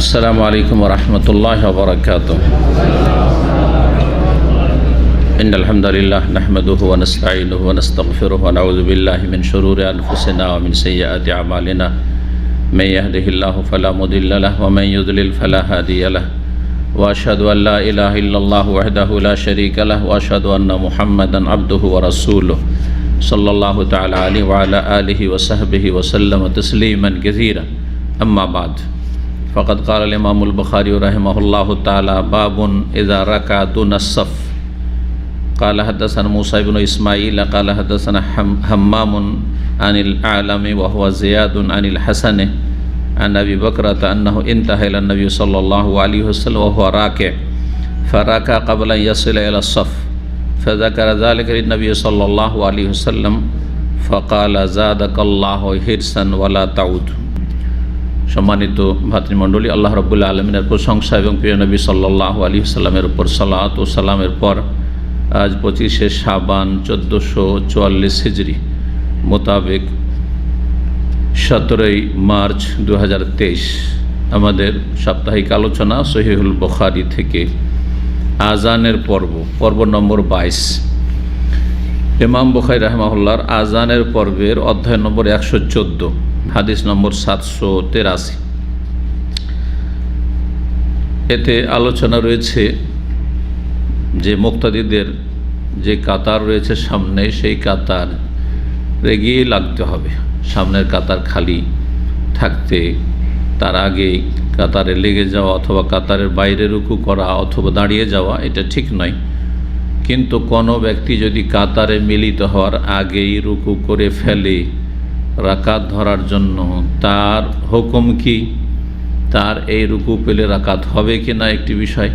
আসসালামু আলাইকুম ওয়া রাহমাতুল্লাহি ওয়া বারাকাতুহু। ইন্নাল হামদালিল্লাহ নাহমাদুহু ওয়া নাস্তাঈনুহু ওয়া নাস্তাগফিরুহু ওয়া নাউযু বিল্লাহি মিন শুরুরি আনফুসিনা ওয়া মিন সাইয়্যাতি আমালিনা। মান ইয়াহদিহিল্লাহু ফালা মুদিল্লা লাহু ওয়া মান ইউদ্লিল ফালা হাদিয়া লাহু। ওয়া আশহাদু আল লা ইলাহা ইল্লাল্লাহু ওয়াহদাহু লা শারীকা লাহু ওয়া আশহাদু আন্না মুহাম্মাদান আবদুহু ওয়া রাসূলুহু সাল্লাল্লাহু তাআলা আলাইহি ওয়া আলা আলিহি ওয়া সাহবিহি ওয়া সাল্লামা তাসলিমান কাসীরা। আম্মা বা'দ। फ़क़द क़ाल इमामुल बुख़ारी रहमहुल्लाहु ताला बाबुन इज़ा रका दुना सफ़। क़ाल हद्दसना मूसा इब्न इस्माईल क़ाल हद्दसना हम्मामुन अनिल आलमी व हुवा ज़ियादुन अनिल हसन अन अबी बकरत अन्नहु इंतहा इला नबी सल्लल्लाहु अलैहि वसल्लम व हुवा राकिअ फ़रका क़ब्ल अन यसिल इला सफ़ फ़ज़करा ज़ालिका लिन्नबी सल्लल्लाहु अलैहि वसल्लम फ़क़ाल ज़ादकल्लाहु हिरसान वला ताउद। সম্মানিত ভাতৃমণ্ডলী, আল্লাহ রাব্বুল আলামিনের প্রশংসা এবং প্রিয় নবী সাল্লাল্লাহু আলাইহি ওয়াসাল্লামের উপর সালাত ও সালামের পর আজ 25শে শাবান 1444 হিজরি মোতাবেক 17ই মার্চ 2023 আমাদের সাপ্তাহিক আলোচনা সহিহুল বুখারী থেকে আজানের পর্ব নম্বর 22। ইমাম বুখারী রাহিমাহুল্লাহর আজানের পর্বের অধ্যায় নম্বর 114, হাদিস নম্বর 783। এতে আলোচনা রয়েছে যে মুক্তাদিদের যে কাতার রয়েছে সামনে, সেই কাতার এগিয়ে লাগতে হবে। সামনের কাতার খালি থাকতে তার আগেই কাতারে লেগে যাওয়া অথবা কাতারের বাইরে রুকু করা অথবা দাঁড়িয়ে যাওয়া এটা ঠিক নয়। কিন্তু কোনো ব্যক্তি যদি কাতারে মিলিত হওয়ার আগেই রুকু করে ফেলে রাকাত ধরার জন্য, তার হুকুম কি? তার এই রুকু পেলে রাকাত হবে কি না একটি বিষয়,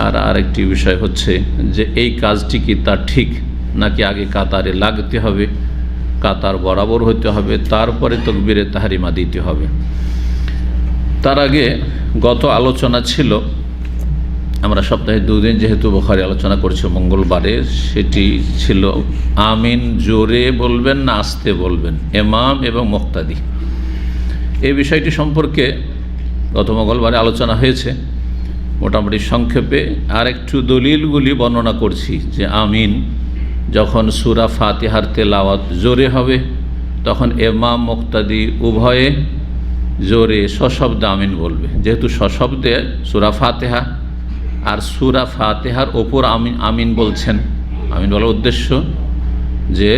আর আরেকটি বিষয় হচ্ছে যে এই কাজটি কি তার ঠিক নাকি আগে কাতারে লাগতে হবে, কাতার বরাবর হতে হবে, তারপরে তাকবীরে তাহরিমা দিতে হবে। তার আগে গত আলোচনা ছিল, আমরা সপ্তাহে 2 দিন যেহেতু বুখারী আলোচনা করছি মঙ্গলবারে, সেটি ছিল আমিন জোরে বলবেন না আস্তে বলবেন, ইমাম এবং মুক্তাদি। এই বিষয়টি সম্পর্কে গত মঙ্গলবারে আলোচনা হয়েছে মোটামুটি সংক্ষেপে। আর একটু দলিলগুলি বর্ণনা করছি যে আমিন যখন সূরা ফাতিহার তেলাওয়াত জোরে হবে তখন ইমাম মুক্তাদি উভয়ে জোরে সশব্দে আমিন বলবে। যেহেতু সশব্দে সূরা ফাতিহা আর সূরা ফাতিহার ওপর আমিন বলছেন, আমিন বলার উদ্দেশ্য যে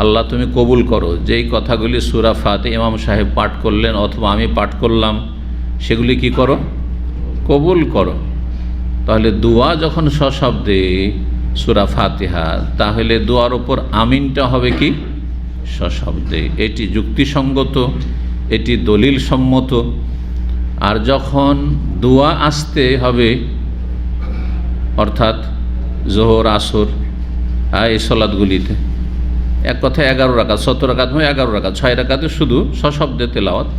আল্লাহ তুমি কবুল করো। যেই কথাগুলি সূরা ফাতিহা ইমাম সাহেব পাঠ করলেন অথবা আমি পাঠ করলাম, সেগুলি কি করো? কবুল করো। তাহলে দোয়া যখন সশব্দে সূরা ফাতিহা, তাহলে দোয়ার ওপর আমিনটা হবে কি? সশব্দে। এটি যুক্তিসঙ্গত, এটি দলিল সম্মত। আর যখন দোয়া আসতে হবে, অর্থাৎ জোহর আসর এই সালাতগুলিতে, এক কথায় 11 রাকাত, 70 রাকাত নয় 11 রাকাত, 6 রাকাতে শুধু সশব্দে তেলাওয়াত,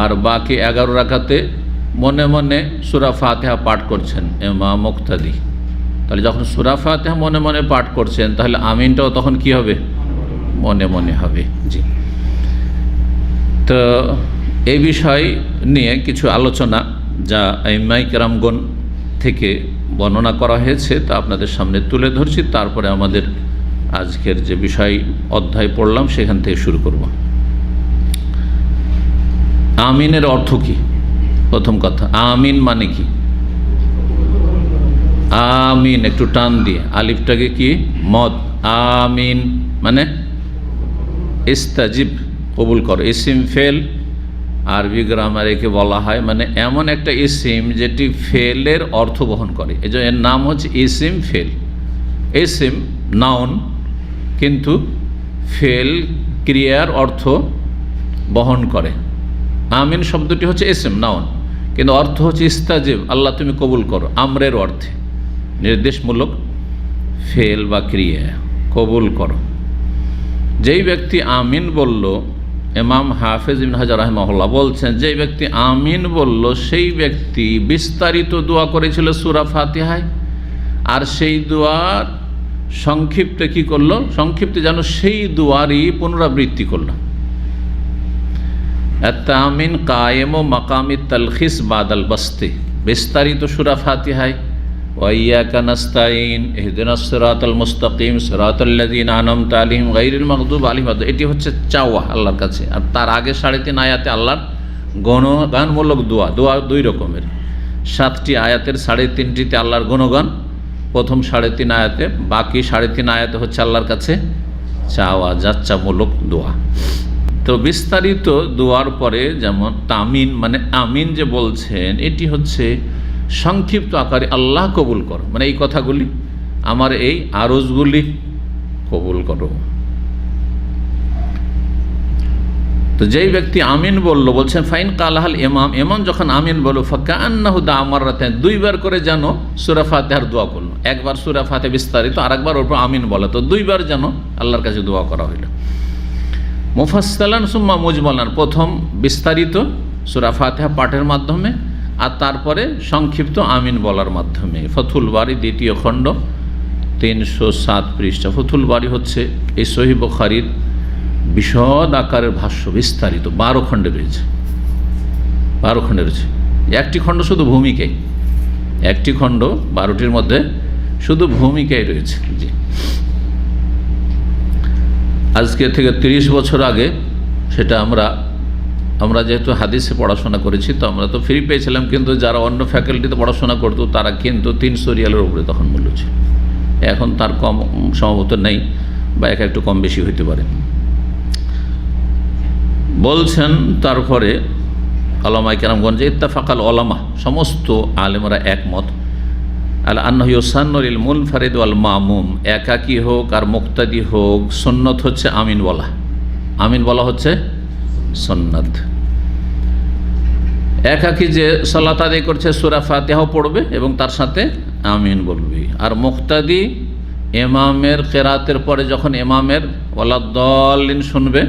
আর বাকি 11 রাকাতে মনে মনে সূরা ফাতিহা পাঠ করছেন ইমাম মুক্তাদি। তাহলে যখন সূরা ফাতিহা মনে মনে পাঠ করছেন, তাহলে আমিনটাও তখন কি হবে? মনে মনে হবে। জি, তো এই বিষয় নিয়ে কিছু আলোচনা যা আইম্মায়ে কেরামগণ থেকে বর্ণনা করা হয়েছে তা আপনাদের সামনে তুলে ধরছি। তারপরে আমাদের আজকের যে বিষয় অধ্যায় পড়লাম সেখান থেকে শুরু করব। আমিনের অর্থ কি? প্রথম কথা, আমিন মানে কি? আমিন একটু টান দিয়ে, আলিফটাকে কি মদ, আমিন মানে ইস্তাজিব, কবুল করো। ইসিম ফেল আরবি গ্রামারে একে বলা হয়, মানে এমন একটা ইসিম যেটি ফেলের অর্থ বহন করে। এই জন্য এর নাম হচ্ছে ইসিম ফেল। ইসিম নাউন, কিন্তু ফেল ক্রিয়ার অর্থ বহন করে। আমিন শব্দটি হচ্ছে ইসিম নাউন, কিন্তু অর্থ হচ্ছে ইস্তাজিব, আল্লাহ তুমি কবুল করো। আমরের অর্থে নির্দেশমূলক ফেল বা ক্রিয়া, কবুল করো। যেই ব্যক্তি আমিন বলল, ইমাম হাফেজ ইবনে হাজার রাহিমাহুল্লাহ বলছেন, যে ব্যক্তি আমিন বলল সেই ব্যক্তি বিস্তারিত দোয়া করেছিল সূরা ফাতিহায়, আর সেই দোয়ার সংক্ষিপ্ত কি করলো? সংক্ষিপ্ত যেন সেই দোয়ারই পুনরাবৃত্তি করল। আত-তামিন কায়েম ও মাকামি তালখিস বাদাল বাস্তি, বিস্তারিত সূরা ফাতিহায় ওয়া ইয়্যাকা নাস্তাইন ইহদিনাস সিরাতাল মুস্তাকিম সিরাতাল্লাযিনা আনআমতা আলাইহিম গায়রিল মাগদুবি আলাইহিম, এটি হচ্ছে চাওয়া আল্লাহর কাছে। আর তার আগে 3.5 আয়াতে আল্লাহর গুণগানমূলক দোয়া, দোয়া 2 রকমের। 7টি আয়াতের 3.5টিতে আল্লাহর গুণগান, প্রথম 3.5 আয়াতে, বাকি 3.5 আয়াতে হচ্ছে আল্লাহর কাছে চাওয়া, যাচ্চামূলক দোয়া। তো বিস্তারিত দোয়ার পরে যেমন তামিন মানে আমিন যে বলছেন, এটি হচ্ছে সংক্ষিপ্ত আকারে আল্লাহ কবুল করো, মানে এই কথাগুলি, আমার এই আরজগুলি কবুল করো। তো যেই ব্যক্তি আমিন বলল, বলছেন ফাইন কালাহাল ইমাম, ইমাম যখন আমিন বলল ফাকান্নাহু দা মাররাতাইন, 2 বার করে যেন সূরা ফাতিহার দোয়া করলো। একবার সূরা ফাতিহা বিস্তারিত, আরেকবার ওর উপর আমিন বলা, তো 2 বার যেন আল্লাহর কাছে দোয়া করা হইল। মুফাসসালান সুম্মা মুজমালান, প্রথম বিস্তারিত সূরা ফাতিহা পাঠের মাধ্যমে, আর তারপরে সংক্ষিপ্ত আমিন বলার মাধ্যমে। ফথুল বারী 2য় খণ্ড 307 পৃষ্ঠা। ফথুল বারী হচ্ছে এই সহিহ বুখারীর বিশদ আকারের ভাষ্য, বিস্তারিত 12 খণ্ডে রয়েছে, 12 খণ্ডে রয়েছে। একটি খণ্ড শুধু ভূমিকায়, একটি খণ্ড 12টির মধ্যে শুধু ভূমিকায় রয়েছে। জি, আজকে থেকে 30 বছর আগে সেটা আমরা যেহেতু হাদিসে পড়াশোনা করেছি, তো আমরা তো ফ্রি পেয়েছিলাম, কিন্তু যারা অন্য ফ্যাকাল্টিতে পড়াশোনা করতো তারা কিন্তু 300 রিয়ালের উপরে তখন মূল্য ছিল। এখন তার কম সম্ভবত নেই, বা একটু কম বেশি হইতে পারে। বলছেন তারপরে উলামায়ে কেরামগঞ্জ ইত্তাফাকাল উলামা, সমস্ত আলেমরা একমত, আল আন্নাহু ইউসান্নু লিল মুনফারিদ ওয়াল মামুম, একাকী হোক আর মুক্তাদি হোক, সুন্নত হচ্ছে আমিন বলা। আমিন বলা হচ্ছে সুন্নাত। একাকী যে সালাত আদায় করছে সূরা ফাতিহাও পড়বে এবং তার সাথে আমিন বলবে। আর মুক্তাদি ইমামের কিরাতের পরে যখন ইমামের ওয়ালাদ-দাল্লিন শুনবে,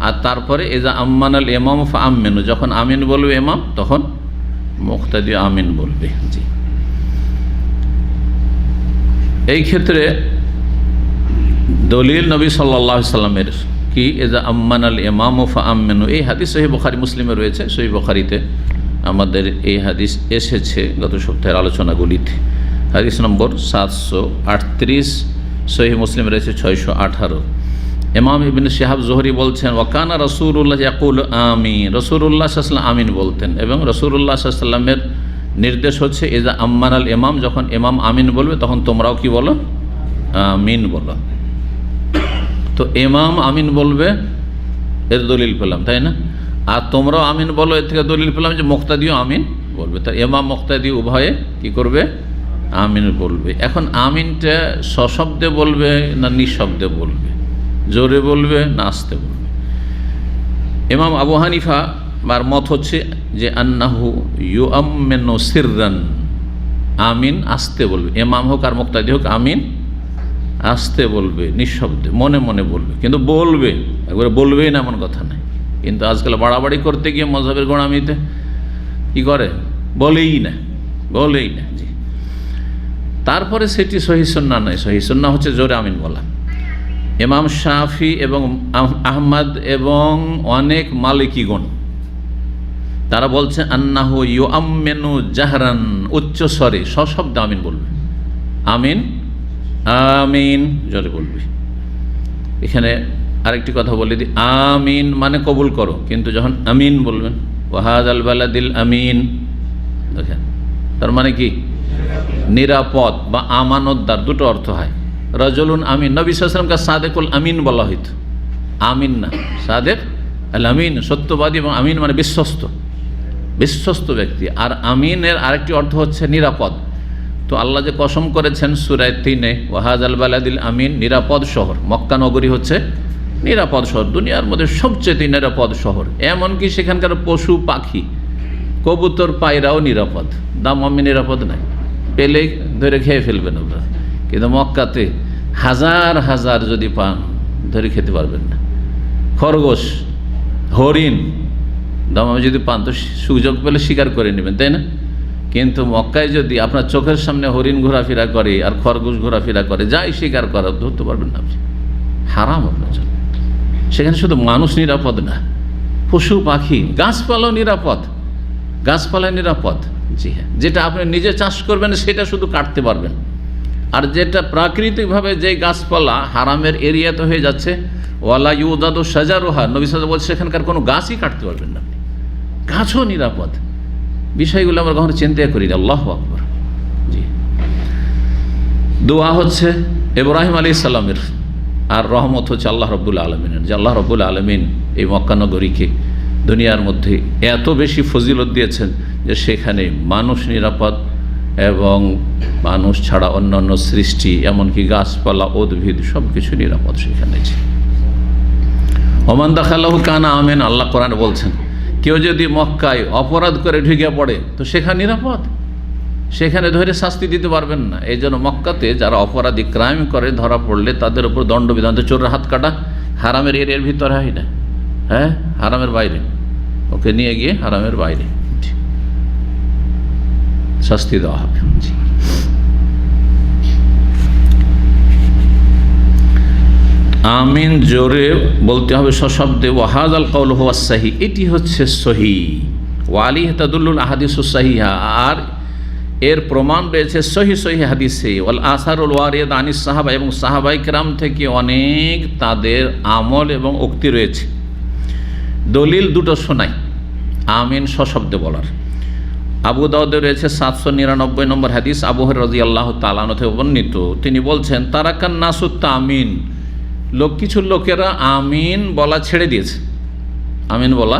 আর তারপরে ইজা আম্মানাল ইমাম ফাআমিনু, যখন আমিন বলবে ইমাম তখন মুক্তাদি আমিন বলবে। জি, এই ক্ষেত্রে দলিল নবী সাল্লাল্লাহু আলাইহি সাল্লামের কি, ইজা আম্মানাল ইমাম ফাআমিনু, এই হাদিস সহিহ বুখারী মুসলিমে রয়েছে। সহিহ বুখারীতে আমাদের এই হাদিস এসেছে গত সপ্তাহের আলোচনাগুলিতে। হাদিস নম্বর 738, সহিহ মুসলিম রয়েছে 618। ইমাম ইবনে শিহাব জোহরি বলছেন ওয়াকানা রাসূলুল্লাহ ইয়াকুল আমিন, রাসূলুল্লাহ সাল্লাল্লাহু আলাইহি ওয়াসাল্লাম আমিন বলতেন, এবং রাসূলুল্লাহ সাল্লাল্লাহু আলাইহি ওয়াসাল্লামের নির্দেশ হচ্ছে ইজা আম্মানাল ইমাম, যখন ইমাম আমিন বলবে তখন তোমরাও কি বলো, আমিন বলো। তো ইমাম আমিন বলবে, এর দলিল পেলাম, তাই না? আর তোমরাও আমিন বলো, এর থেকে দলিল পেলাম যে মুক্তাদিও আমিন বলবে। তার ইমাম মুক্তাদি উভয়ে কি করবে, আমিন বলবে। এখন আমিনটা সশব্দে বলবে না নিঃশব্দে বলবে, জোরে বলবে না আস্তে বলবে? ইমাম আবু হানিফা আর মত হচ্ছে যে আন্নাহু ইউআম্মিনু সিররান, আমিন আস্তে বলবে, ইমাম হোক আর মুক্তাদি হোক আমিন আস্তে বলবে, নিঃশব্দে, মনে মনে বলবে, কিন্তু বলবে, একবারে বলবেই না এমন কথা নাই। কিন্তু আজকাল বাড়াবাড়ি করতে গিয়ে মযহাবের গোঁড়ামিতে কি করে, বলেই না। জি, তারপরে সেটি সহিহ সুন্নাহ নয়। সহিহ সুন্নাহ হচ্ছে জোরে আমিন বলা। ইমাম শাফি এবং আহমদ এবং অনেক মালিকিগণ তারা বলছে আন্নাহু ইউআম্মিনু জাহরান, উচ্চ স্বরে সশব্দে আমিন বলবে, আমিন আমিন জোরে বলবে। এখানে আরেকটি কথা বলে দিই, আমিন মানে কবুল করো, কিন্তু যখন আমিন বলবেন ওয়াহাদাল বালাদিল আমিন, দেখেন তার মানে কি, নিরাপদ বা আমানতদার, দুটো অর্থ হয়। রাজুলুন আমিন, নবী সাল্লাল্লাহু আলাইহি ওয়াসাল্লামকে সাদেকুল আমিন বলা হইত, আমিন না সাদেক আল আমিন, সত্যবাদী, এবং আমিন মানে বিশ্বস্ত ব্যক্তি। আর আমিনের আরেকটি অর্থ হচ্ছে নিরাপদ। তো আল্লাহ যে কসম করেছেন সূরা 3-এ ওয়াহাদাল বালাদিল আমিন, নিরাপদ শহর, মক্কা নগরী হচ্ছে নিরাপদ শহর, দুনিয়ার মধ্যে সবচেয়ে নিরাপদ শহর। এমনকি সেখানকার পশু পাখি, কবুতর পায়রাও নিরাপদ। দামামি নিরাপদ নাই, পেলে ধরে খেয়ে ফেলবেন আপনারা, কিন্তু মক্কাতে হাজার হাজার যদি পান ধরে খেতে পারবেন না। খরগোশ, হরিণ, দামামি যদি পান তো সুযোগ পেলে শিকার করে নেবেন, তাই না? কিন্তু মক্কায় যদি আপনার চোখের সামনে হরিণ ঘোরাফেরা করে আর খরগোশ ঘোরাফেরা করে, যাই শিকার করা, ধরতে পারবেন না আপনি, হারাম আপনার জন্য। সেখানে শুধু মানুষ নিরাপদ না, পশু পাখি, গাছপালাও নিরাপদ, গাছপালা নিরাপদ। জি হ্যাঁ, যেটা আপনি নিজে চাষ করবেন সেটা শুধু কাটতে পারবেন, আর যেটা প্রাকৃতিকভাবে যে গাছপালা হারামের এরিয়াতে হয়ে যাচ্ছে, ওয়ালা ইউদাদু শাজারুহা, নবী সাল্লাল্লাহু আলাইহি ওয়াসাল্লাম বলছে সেখানকার কোনো গাছই কাটতে পারবেন না আপনি, গাছও নিরাপদ। বিষয়গুলো আমরা কখনো চিন্তা করি না। আল্লাহু আকবার। জি, দোয়া হচ্ছে ইব্রাহিম আলাইহিস সালামের, আর রহমত হচ্ছে আল্লাহ রাব্বুল আলামিনের, যে আল্লাহ রাব্বুল আলামিন এই মক্কা নগরীকে দুনিয়ার মধ্যে এত বেশি ফজিলত দিয়েছেন যে সেখানে মানুষ নিরাপদ এবং মানুষ ছাড়া অন্যান্য সৃষ্টি এমনকি গাছপালা উদ্ভিদ সব কিছু নিরাপদ সেখানে। ওমান দাখালাহু কানা আমিন, আল্লাহ কোরআনে বলছেন কেউ যদি মক্কায় অপরাধ করে ঢুকে পড়ে তো সেখানে নিরাপদ, সেখানে ধরে শাস্তি দিতে পারবেন না। এই জন্য মক্কাতে যারা অপরাধী ক্রাইম করে ধরা পড়লে তাদের উপর দণ্ডবিধান, তো চোরের হাত কাটা, হারামের এরিয়ার ভিতরে হয় না, হ্যাঁ হারামের বাইরে, ওকে নিয়ে গিয়ে হারামের বাইরে শাস্তি দেওয়া হবে। আমিন জোরে বলতে হবে সশব্দে। ওয়াহাদাল কাউল হুয়া সাহি, এটি হচ্ছে সহি। ওয়ালি তাদুল্লুল আহাদিসুস সাহিহা, আর এর প্রমাণ রয়েছে সহি সহি হাদিসে। ওয়াল আসারুল ওয়ারিদ আনিস সাহাবা, এবং সাহাবাই কেরাম থেকে অনেক তাদের আমল এবং উক্তি রয়েছে। দলিল দুটো শোনাই আমিন সশব্দে বলার। আবু দাউদে রয়েছে 799 নম্বর হাদিস, আবু হুরায়রা রাদিয়াল্লাহু তাআলা আনহু থেকে বর্ণিত, তিনি বলছেন তারাকান নাসুত তামিন, কিছু লোকেরা আমিন বলা ছেড়ে দিয়েছে, আমিন বলা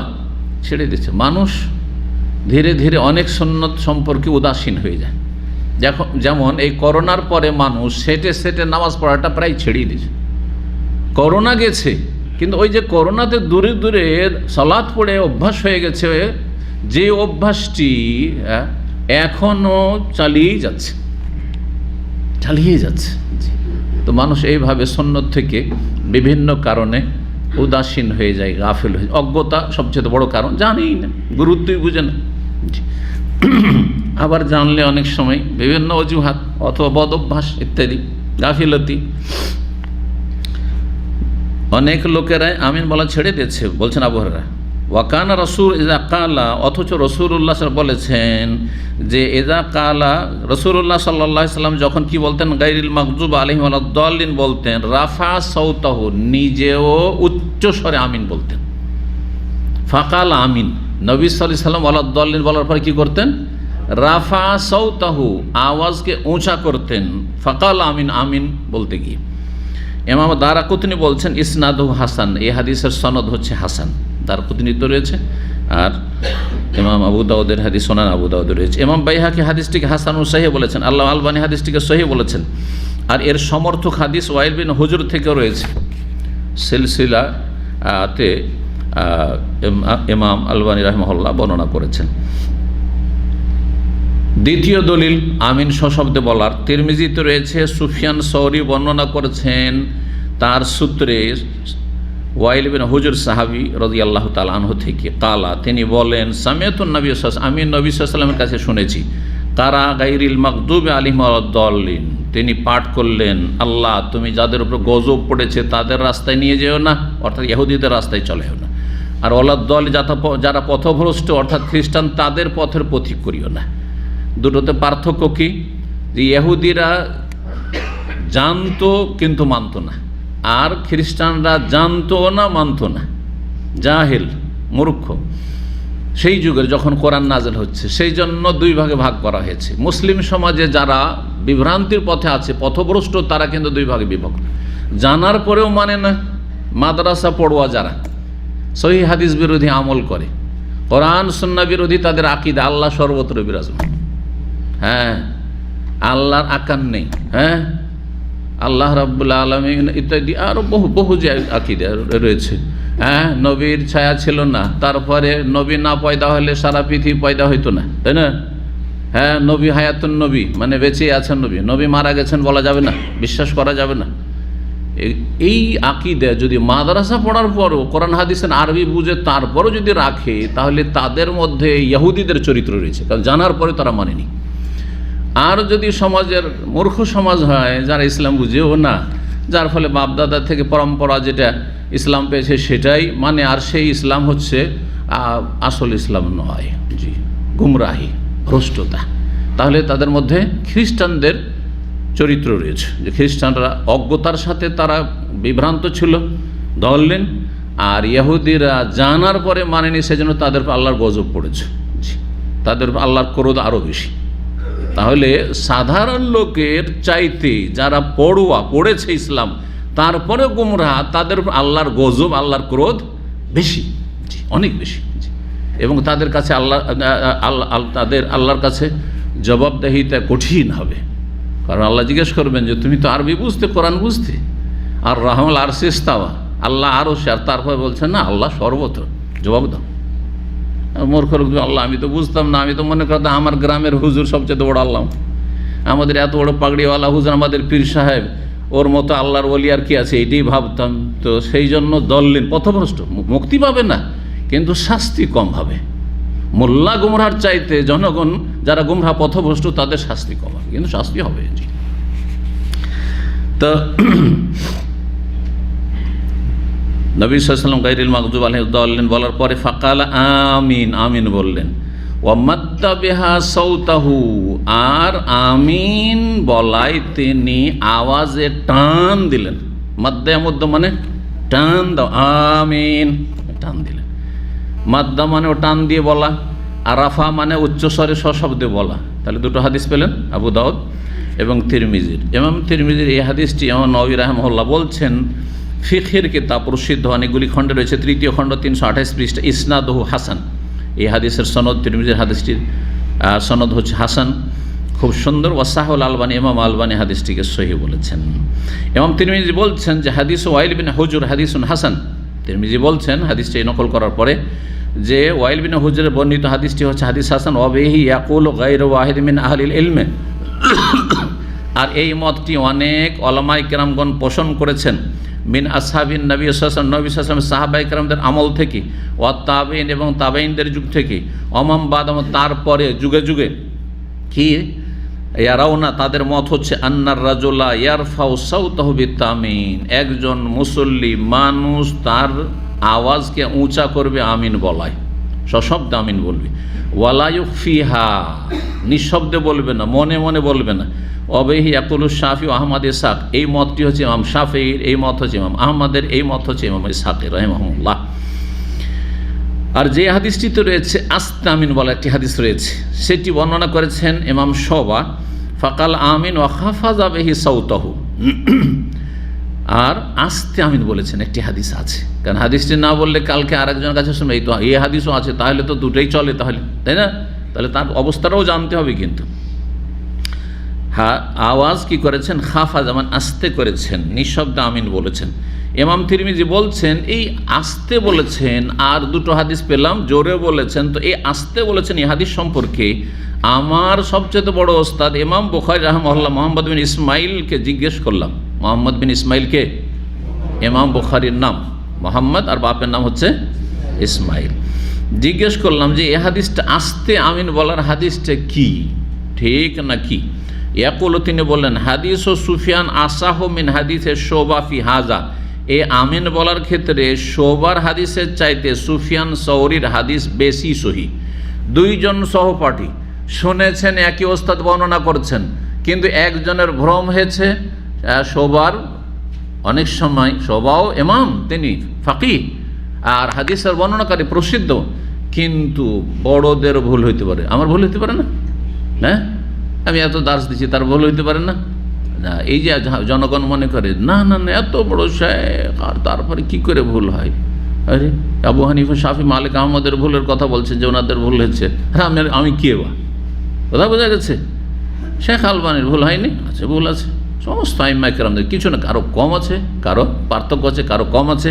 ছেড়ে দিয়েছে। মানুষ ধীরে ধীরে অনেক সুন্নত সম্পর্কে উদাসীন হয়ে যায়। যেমন এই করোনার পরে মানুষ সেটে সেটে নামাজ পড়াটা প্রায় ছেড়েই দিয়েছে। করোনা গেছে কিন্তু ওই যে করোনাতে দূরে দূরে সালাত পড়ে অভ্যাস হয়ে গেছে, যে অভ্যাসটি এখনও চালিয়েই যাচ্ছে। তো মানুষ এইভাবে সুন্নত থেকে বিভিন্ন কারণে উদাসীন হয়ে যায়, গাফিল হয়ে যায়। অজ্ঞতা সবচেয়ে বড় কারণ, জানেই না, গুরুত্বই বুঝে না। আবার জানলে অনেক সময় বিভিন্ন অজুহাত অথবা বদ অভ্যাস ইত্যাদি, গাফিলতি। অনেক লোকেরাই আমিন বলা ছেড়ে দিয়েছে। বলছেন আবু হুরায়রা, ওয়াকানা রসুল ইজা কালা, অথচ রসুল্লাহ বলেছেন যে ইজা কালা, রসুল্লাহ সাল্লাল্লাহু আলাইহি সাল্লাম যখন কি বলতেন, গায়রিল মাগযুব আলাইহিম ওয়ালাদ-দাল্লিন বলতেন, রাফা সাউতাহু, নিজেও উচ্চ স্বরে আমিন বলতেন। ফাকাল আমিন, নবী সাল্লাল্লাহু আলাইহি সাল্লাম ওয়ালাদ-দাল্লিন বলার পরে কি করতেন, রাফা সাউতাহু, আওয়াজকে উঁচা করতেন। ফাকাল আমিন, আমিন বলতে গিয়ে। ইমাম দারাকুতনি বলছেন ইসনাদু হাসান, এই হাদিসের সনদ হচ্ছে হাসান। দারাকুতনি তো রয়েছে, আর ইমাম আবু দাউদের হাদিস, সুনান আবু দাউদের রয়েছে। ইমাম বাইহাকি হাদিসটিকে হাসানুন সহিহ বলেছেন, আল্লাহ আলবানী হাদিসটিকে সহিহ বলেছেন। আর এর সমর্থক হাদিস ওয়াইল বিন হুজর থেকেও রয়েছে সিলসিলাতে, ইমাম আলবানী রাহিমাহুল্লাহ বর্ণনা করেছেন। দ্বিতীয় দলিল আমিন সশব্দে বলার, তিরমিজিতে রয়েছে, সুফিয়ান সৌরি বর্ণনা করেছেন তার সূত্রে ওয়াইল বিন হুজর সাহাবী রাদিয়াল্লাহু তাআলা আনহু থেকে, কালা, তিনি বলেন, সামিআতুন নবী সাল্লাল্লাহু আলাইহি ওয়াসাল্লাম, আমি নবী সাল্লাল্লাহু আলাইহি ওয়াসাল্লামের কাছে শুনেছি, কারা গায়রিল মাগদুবি আলাইহিম ওয়ালাদ-দাল্লিন, তিনি পাঠ করলেন, আল্লাহ তুমি যাদের উপর গজব পড়েছে তাদের রাস্তায় নিয়ে যেও না, অর্থাৎ ইহুদিদের রাস্তায় চলেও না, আর ওয়ালাদ-দাল্লিন যারা পথভ্রষ্ট অর্থাৎ খ্রিস্টান তাদের পথের পথিক করিও না। দুটোতে পার্থক্য কি, যে ইহুদিরা জানতো কিন্তু মানতো না, আর খ্রিস্টানরা জানতো না মানতো না, জাহেল মূর্খ। সেই যুগের যখন কোরআন নাযিল হচ্ছে, সেই জন্য দুই ভাগে ভাগ করা হয়েছে। মুসলিম সমাজে যারা বিভ্রান্তির পথে আছে, পথভ্রষ্ট, তারা কিন্তু দুই ভাগে বিভক্ত। জানার পরেও মানে না, মাদ্রাসা পড়ুয়া যারা সহিহ হাদিস বিরোধী আমল করে, কোরআন সুন্নাহ বিরোধী তাদের আকীদা, আল্লাহ সর্বত্র বিরাজমান, হ্যাঁ আল্লাহর আকার নেই, হ্যাঁ আল্লাহ রাব্বুল আলামিন ইত্যাদি আরও বহু যে আকীদা রয়েছে। হ্যাঁ নবীর ছায়া ছিল না, তারপরে নবী না পয়দা হলে সারা পৃথিবী পয়দা হইতো না, তাই না? হ্যাঁ নবী হায়াতুন নবী, মানে বেঁচে আছেন নবী, নবী মারা গেছেন বলা যাবে না, বিশ্বাস করা যাবে না। এই আকীদা যদি মাদ্রাসা পড়ার পরও কোরআন হাদিসের আরবি বুঝে তারপরও যদি রাখে, তাহলে তাদের মধ্যে ইহুদিদের চরিত্র রয়েছে, কারণ জানার পরে তারা মানেনি। আর যদি সমাজের মূর্খ সমাজ হয়, যারা ইসলাম বুঝেও না, যার ফলে বাপদাদা থেকে পরম্পরা যেটা ইসলাম পেয়েছে সেটাই মানে, আর সেই ইসলাম হচ্ছে আসল ইসলাম নয়, জি, গুমরাহি, ভ্রষ্টতা। তাহলে তাদের মধ্যে খ্রিস্টানদের চরিত্র রয়েছে, যে খ্রিস্টানরা অজ্ঞতার সাথে তারা বিভ্রান্ত ছিল, দলেন, আর ইহুদিরা জানার পরে মানেনি, সেজন্য তাদের আল্লাহর গজব পড়েছে, তাদের আল্লাহর ক্রোধ আরও বেশি। তাহলে সাধারণ লোকের চাইতে যারা পড়েছে ইসলাম তারপরে গুমরাহ, তাদের আল্লাহর গজব, আল্লাহর ক্রোধ বেশি, অনেক বেশি। এবং তাদের কাছে আল্লাহর কাছে জবাবদেহিতা কঠিন হবে, কারণ আল্লাহ জিজ্ঞেস করবেন যে তুমি তো আরবি বুঝতে, কোরআন বুঝতে, আর রহমাল আর শেস্তাওয়া, আল্লাহ আরও সে, আর তারপরে বলছেন না আল্লাহ সর্বত্র, জবাব দাও। মূর্খ লোক, আল্লাহ আমি তো বুঝতাম না, আমি তো মনে করতাম আমার গ্রামের হুজুর সবচেয়ে বড় আল্লাহ, আমাদের এত বড় পাগড়িওয়ালা হুজুর, আমাদের পীর সাহেব, ওর মতো আল্লাহর ওলি আর কি আছে, এটাই ভাবতাম। তো সেই জন্য দললেন, পথভ্রষ্ট, মুক্তি পাবে না কিন্তু শাস্তি কম হবে। মোল্লা গুমরার চাইতে জনগণ যারা গুমরা পথভ্রষ্ট তাদের শাস্তি কম হবে, কিন্তু শাস্তি হবে। জি, তো নবী সাল্লাল্লাহু আলাইহি ওয়াসাল্লাম গায়রিল মাগদুব আলাইহিম দাল্লিন বলার পরে ফাকালা আমিন, আমিন বললেন। ওয়া মাদ্দা বিহা সাউতাহু, আর আমিন বলাই তিনি আওয়াজে টান দিলেন। মাদ্দা মধ্য মানে টান দাও, আমিন টান দিলেন। মাদ্দা মানে ও টান দিয়ে বলা, আর রাফা মানে উচ্চস্বরে সশব্দে বলা। তাহলে দুটো হাদিস পেলেন, আবু দাউদ এবং তিরমিজির। ইমাম তিরমিজির এই হাদিসটি ইমাম নবী রাহিমাহুল্লাহ বলছেন, ফিকহের কিতাব প্রসিদ্ধ অনেকগুলি খণ্ডে রয়েছে, তৃতীয় খণ্ড 328 পৃষ্ঠা, ইসনাদহু হাসান। এই হাদিসের সনদ, তিরমিজির হাদিসটির সনদ হচ্ছে হাসান, খুব সুন্দর। ওয়াসাহুল আলবানী, ইমাম আলবানী হাদিসটিকে সহিহ বলেছেন। ইমাম তিরমিজি বলছেন যে হাদিস ওয়াইল বিন হুজুর হাদিসুন হাসান। তিরমিজি বলছেন হাদিসটি নকল করার পরে যে ওয়াইল বিন হুজুরের বর্ণিত হাদিসটি হচ্ছে হাদিস হাসান। ওয়াবিহি ইয়াকুলু গায়রু ওয়াহিদ মিন আহলিল ইলমে, আর এই মতটি অনেক ওলামায়ে কেরামগণ পোষণ করেছেন, মিন আসহাবিন নবী সাল্লাল্লাহু আলাইহি ওয়াসাল্লাম, নবী সাল্লাল্লাহু আলাইহি ওয়াসাল্লাম সাহাবায়ে কেরামদের আমল থেকে, ওয়া তাবেঈন এবং তাবেঈনদের যুগ থেকে, অমাম বাদাম তারপরে যুগে যুগে, কি ইয়ারাউনা তাদের মত হচ্ছে, আন্নার রাজুলা ইয়ারফাউ সাউতাহু বিতামিন, একজন মুসল্লি মানুষ তার আওয়াজকে উঁচা করবে আমিন বলায়, সশব্দে আমিন বলবে। ওয়ালা ইউখফিহা, নিঃশব্দে বলবে না, মনে মনে বলবে না। অবেহি ইয়াকুলু শাফি ও আহমদ ইসহাক, এই মতটি হচ্ছে ইমাম শাফিঈর, এই মত হচ্ছে ইমাম আহমদের, এই মত হচ্ছে ইমাম ইসহাকের রাহিমাহুল্লাহ। আর যে হাদিসটিতে রয়েছে আস্তে আমিন বলা একটি হাদিস রয়েছে, সেটি বর্ণনা করেছেন ইমাম শুবা। ফাকাল আমিন ওয়া খাফাযা বিহি সাউতাহু, আর আস্তে আমিন বলেছেন একটি হাদিস আছে। কারণ হাদিসটি না বললে কালকে আরেকজনের কাছে শুনবে এই তো এই হাদিসও আছে, তাহলে তো দুটোই চলে, তাহলে তাই না? তাহলে তার অবস্থাটাও জানতে হবে। কিন্তু হ্যাঁ, আওয়াজ কি করেছেন, খাফা যেমন আস্তে করেছেন, নিঃশব্দে আমিন বলেছেন। ইমাম তিরমিজি বলছেন এই আস্তে বলেছেন, আর দুটো হাদিস পেলাম জোরে বলেছেন। তো এই আস্তে বলেছেন এই হাদিস সম্পর্কে আমার সবচেয়ে বড় ওস্তাদ ইমাম বুখারী রাহিমাহুল্লাহ মুহাম্মদ বিন ইসমাইলকে জিজ্ঞেস করলাম। মুহাম্মদ বিন ইসমাইলকে, ইমাম বুখারীর নাম মুহাম্মদ আর বাপের নাম হচ্ছে ইসমাইল। জিজ্ঞেস করলাম যে এই হাদিসটা আস্তে আমিন বলার হাদিসটা কি, ঠিক না কি? ইয়াকুল, তিনি বললেন হাদিস ও সুফিয়ান আসাহ মিন হাদিসে শোবা ফি হাজা, এ আমিন বলার ক্ষেত্রে শোবার হাদিসের চাইতে সুফিয়ান সৌরির হাদিস বেশি সহি। দুইজন সহপাঠী শুনেছেন, একই ওস্তাদ বর্ণনা করছেন, কিন্তু একজনের ভ্রম হয়েছে। শোবার অনেক সময়, শোবাও ইমাম, তিনি ফাকিহ আর হাদিসের বর্ণনাকারী প্রসিদ্ধ, কিন্তু বড়দের ভুল হইতে পারে। আমার ভুল হইতে পারে না? হ্যাঁ, আমি এত দাস দিচ্ছি, তার ভুল হইতে পারে না? না, এই যে জনগণ মনে করে না না না এত বড় শেখ, আর তারপরে কি করে ভুল হয়? আরে আবু হানিফা, শাফি, মালিক, আহমদের ভুলের কথা বলছেন যে ওনাদের ভুল হয়েছে। হ্যাঁ, আমি কে বা? কথা বোঝা গেছে? শেখ আলবানির ভুল হয়নি? আছে, ভুল আছে। সমস্ত আইম্মা কেরামদের কিছু না, কারো কম আছে, কারো পার্থক্য আছে, কারো কম আছে,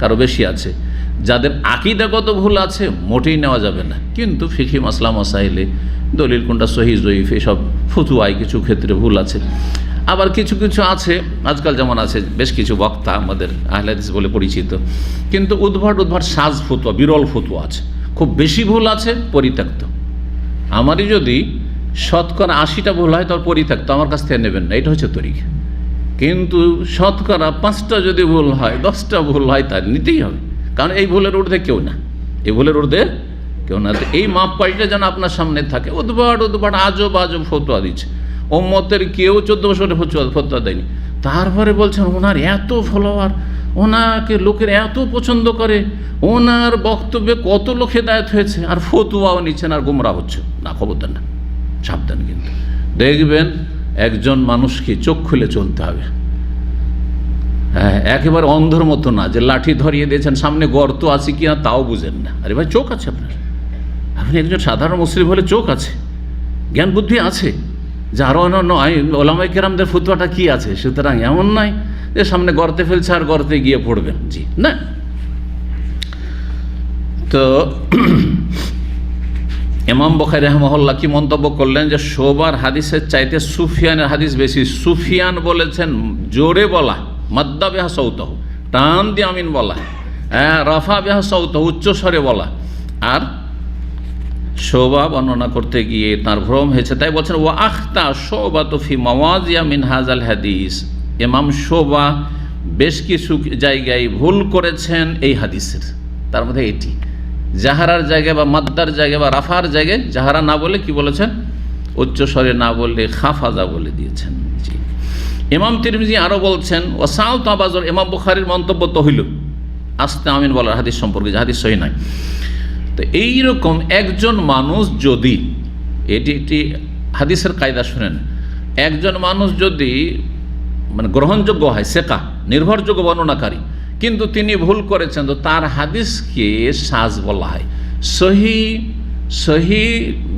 কারো বেশি আছে। যাদের আকীদাগত ভুল আছে মোটেই নেওয়া যাবে না, কিন্তু ফিকহি মাসলা মাসাইলে দলিল কোনটা সহি জয়ীফ এসব ফতুয়ায় কিছু ক্ষেত্রে ভুল আছে। আবার কিছু কিছু আছে, আজকাল যেমন আছে বেশ কিছু বক্তা আমাদের আহলে হাদিস বলে পরিচিত, কিন্তু উদ্ভট সাজ ফতুয়া, বিরল ফতুয়া আছে, খুব বেশি ভুল আছে, পরিত্যক্ত। আমারই যদি 80% ভুল হয় তার পরিত্যক্ত, আমার কাছ থেকে নেবেন না, এটা হচ্ছে তরিকা। কিন্তু শতকরা 5টা যদি ভুল হয়, 10টা ভুল হয়, তার নিতেই হবে, কারণ এই ভুলের ঊর্ধ্বে কেউ না, এই ভুলের ঊর্ধ্বে কেউ না। এই মাপকাঠিটা যেন আপনার সামনে থাকে। উদ্ভট আজব ফতোয়া দিচ্ছে, উম্মতের কেউ 14 বছরে ফতোয়া দেয়নি, তারপরে বলছেন ওনার এত ফলোয়ার, ওনাকে লোকের এত পছন্দ করে, ওনার বক্তব্যে কত লোক হেদায়েত হয়েছে, আর ফতোয়াও নিচ্ছেন আর গোমরা হচ্ছে। না, খবরদার না, সাবধান। কিন্তু দেখবেন একজন মানুষকে চোখ খুলে চলতে হবে, হ্যাঁ, একেবারে অন্ধর মতো না, যে লাঠি ধরিয়ে দিয়েছেন, সামনে গর্ত আছে কিনা তাও বুঝেন না। আরে ভাই, চোখ আছে আপনার, আপনি একজন সাধারণ মুসলিম হলে চোখ আছে, জ্ঞান বুদ্ধি আছে, যে আরও অন্যান্য ওলামায়ে কেরামদের ফতোয়াটা কি আছে, সুতরাং এমন নয় যে সামনে গর্তে ফেলছে আর গর্তে গিয়ে পড়বেন। জি না। তো ইমাম বুখারী রাহিমাহুল্লাহ কি মন্তব্য করলেন, যে শোবার হাদিসের চাইতে সুফিয়ানের হাদিস বেশি। সুফিয়ান বলেছেন জোরে বলা, মাদ্দা বিহা সৌতহু, টান দিয়ে আমিন বলা, রাফা বিহা সৌতহু, উচ্চস্বরে বলা। আর শোবা বর্ণনা করতে গিয়ে তার ভ্রম হয়েছে, তাই বলছেন ওয়া আখতা শোবাতু ফি মাওয়াজিয়া মিন হাযাল হাদিস। ইমাম শোবা বেশ কিছু জায়গায় ভুল করেছেন এই হাদিসের, তার মধ্যে এটি জাহারার জায়গায় বা মাদ্দার জায়গায় বা রাফার জায়গায় জাহারা না বলে কি বলেছেন, উচ্চস্বরে না বলে খাফাজা বলে দিয়েছেন। জি। ইমাম তিরমিজি আরও বলছেন ওয়াসাল তাবাজর, ইমাম বুখারীর মন্তব্য তো হইল আস্তে আমিন বলার হাদিস সম্পর্কে, যে হাদিস সহিহ নয়। তো এইরকম একজন মানুষ যদি, এটি একটি হাদিসের কায়দা শুনেন, একজন মানুষ যদি মানে গ্রহণযোগ্য হয়, সেকা নির্ভরযোগ্য বর্ণনাকারী, কিন্তু তিনি ভুল করেছেন, তো তার হাদিসকে সাজ বলা হয়। সহি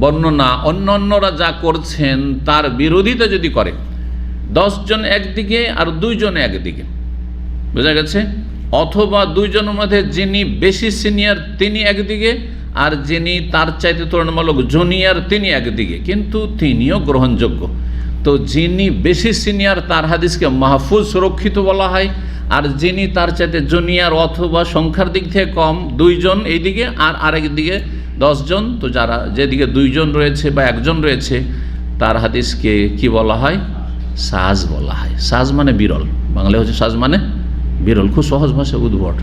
বর্ণনা অন্যান্যরা যা করছেন তার বিরোধিতা যদি করে, 10 জন একদিকে আর 2 জন একদিকে, বোঝা গেছে, অথবা 2 জনের মধ্যে যিনি বেশি সিনিয়র তিনি একদিকে, আর যিনি তার চাইতে তুলনামূলক জুনিয়র তিনি একদিকে, কিন্তু তিনিও গ্রহণযোগ্য। তো যিনি বেশি সিনিয়র তার হাদিসকে মাহফুজ, সুরক্ষিত বলা হয়, আর যিনি তার চাইতে জুনিয়র অথবা সংখ্যার দিক থেকে কম, 2 জন এইদিকে আর আরেক দিকে 10 জন, তো যারা যেদিকে 2 জন রয়েছে বা 1 জন রয়েছে তার হাদিসকে কি বলা হয়, সাজ বলা হয়। সাজ মানে বিরল, বাংলায় হচ্ছে সাজ মানে বিরল, খুব সহজ ভাষা, উদ্ভট।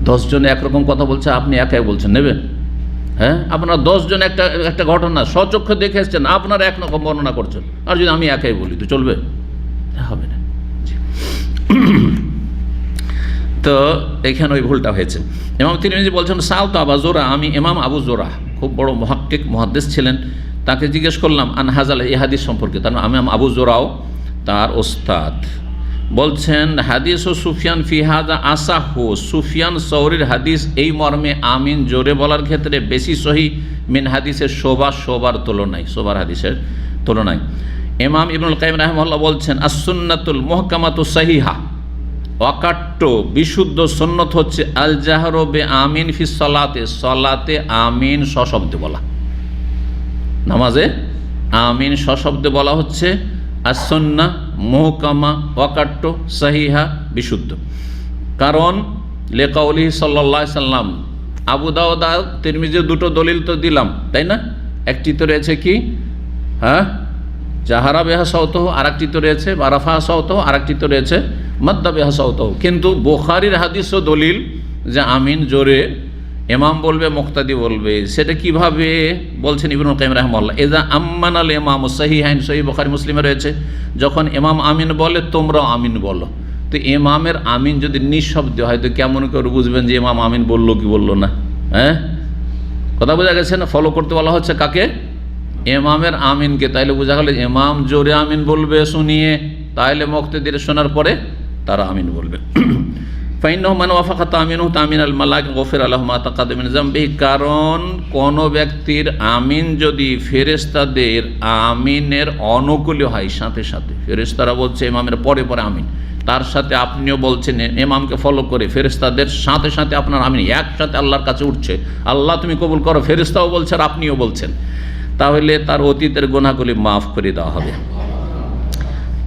10 জন একরকম কথা বলছে, আপনি একাই বলছেন নেবেন? হ্যাঁ, আপনার 10 জন একটা ঘটনা স্বচক্ষে দেখে এসছেন, আপনার একরকম বর্ণনা করছেন, আর যদি আমি একাই বলি তো চলবে? হবে না। তো এখানে ওই ভুলটা হয়েছে। ইমাম তিরমিজি বলছেন সাল তো আবু জোরা, আমি ইমাম আবু জোরা খুব বড় মুহাক্কিক মুহাদ্দিস ছিলেন, তাকে জিজ্ঞেস করলাম আন হাজাল, এই হাদিস সম্পর্কে। তার আমি আবু জোরাও তার ওস্তাদ। বলছেন হাদিস ও সুফিয়ান ফি হাযা আসাহু, সুফিয়ান সৌরির হাদিস এই মর্মে আমিন জোরে বলার ক্ষেত্রে বেশি সহি মিন হাদিসের শোবার তুলনায়, শোবার হাদিসের তুলনায়। ইমাম ইবনুল কাইয়িম রাহিমাহুল্লাহ বলছেন আস-সুন্নাতুল মুহকামাতু সাহিহা, অকাট্য বিশুদ্ধ সুন্নত হচ্ছে আল জাহরু বে আমিন ফি সলাতে, সলাতে আমিন সশব্দে বলা, নামাজে আমিন সশব্দে বলা হচ্ছে as-সুন্নাহ মুহকামা, অকাট্য, সাহিহা, বিশুদ্ধ। কারণ লিকাউলিহি সাল্লাল্লাহু আলাইহি সাল্লাম, আবু দাউদ তিরমিজি 2টো দলিল তো দিলাম, তাই না? একটি তো রয়েছে কি, হ্যাঁ, জাহারা বিহা সাওতাহু, আরেকটি তো রয়েছে বারাফা সাওতাহু, আরেকটি তো রয়েছে মাদ্দা বিহা সাওতাহু। কিন্তু বুখারীর হাদিস ও দলিল যে আমিন জোরে ইমাম বলবে, মুক্তাদি বলবে, সেটা কিভাবে বলছেন ইবনুল কাইয়িম রাহিমাহুল্লাহ, এজা আম্মানাল ইমাম সহিহাইন, সহিহ বুখারী মুসলিমে রয়েছে, যখন ইমাম আমিন বলে তোমরাও আমিন বলো। তো ইমামের আমিন যদি নিঃশব্দ হয় তো কেমন করে বুঝবেন যে ইমাম আমিন বললো কি বললো না? হ্যাঁ, কথা বোঝা গেছে না? ফলো করতে বলা হচ্ছে কাকে? ইমামের আমিনকে। তাইলে বোঝা গেল ইমাম জোরে আমিন বলবে শুনিয়ে, তাইলে মুক্তাদির শোনার পরে তারা আমিন বলবে। ফাইন্নাহু মান ওয়াফাকা তামিনুহু তামিনাল মালায়েকা গফিরা লাহু মা তাকাদ্দামা মিন যামবিহি, কারণ কোন ব্যক্তির আমিন যদি ফেরেশতাদের আমিনের অনুকূলে হয়, সাথে সাথে ফেরেশতারা বলছে ইমামের পরে পরে আমিন, তার সাথে আপনিও বলছেন ইমামকে ফলো করে, ফেরেশতাদের সাথে সাথে আপনার আমিন একসাথে আল্লাহর কাছে উঠছে, আল্লাহ তুমি কবুল করো, ফেরেশতাও বলছে আর আপনিও বলছেন, তাহলে তার অতীতের গুনাহগুলি মাফ করে দেওয়া হবে।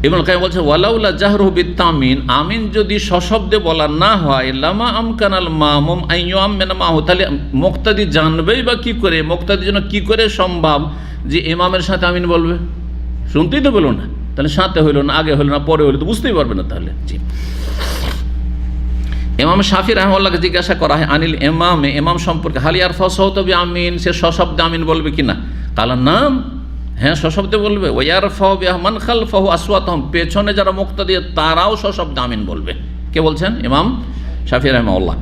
ইবনুল কাইয়িম বলছে ওয়ালাউলা জাহরুহু বিত্তামিন, আমিন যদি সশব্দে বলা না হয়, লামা আমকানাল মামুম আন ইউআম্মিনা মাহু, তাহলে মুক্তাদি জানবেই বা কি করে, মুক্তাদির জন্য কি করে সম্ভব যে ইমামের সাথে আমিন বলবে? শুনতেই তো বলো না, তাহলে সাথে হইলো না, আগে হইলো না, পরে হইলো, তো বুঝতেই পারবে না তাহলে। জি। ইমাম শাফি রাহমাতুল্লাহকে জিজ্ঞাসা করা হয় আনিল ইমামে, ইমাম সম্পর্কে, হাল ইয়ারফাউ সাওতাহু আমিন, সে সশব্দে আমিন বলবে কিনা? কালা নাম, হ্যাঁ সশব্দে বলবে। ওয়া ইয়ারফাউ মান খালফাহু আসওয়াতাহুম, পেছনে যারা মুক্তাদি তারাও সশব্দে আমিন বলবে। কে বলছেন? ইমাম শাফি রাহমাতুল্লাহ।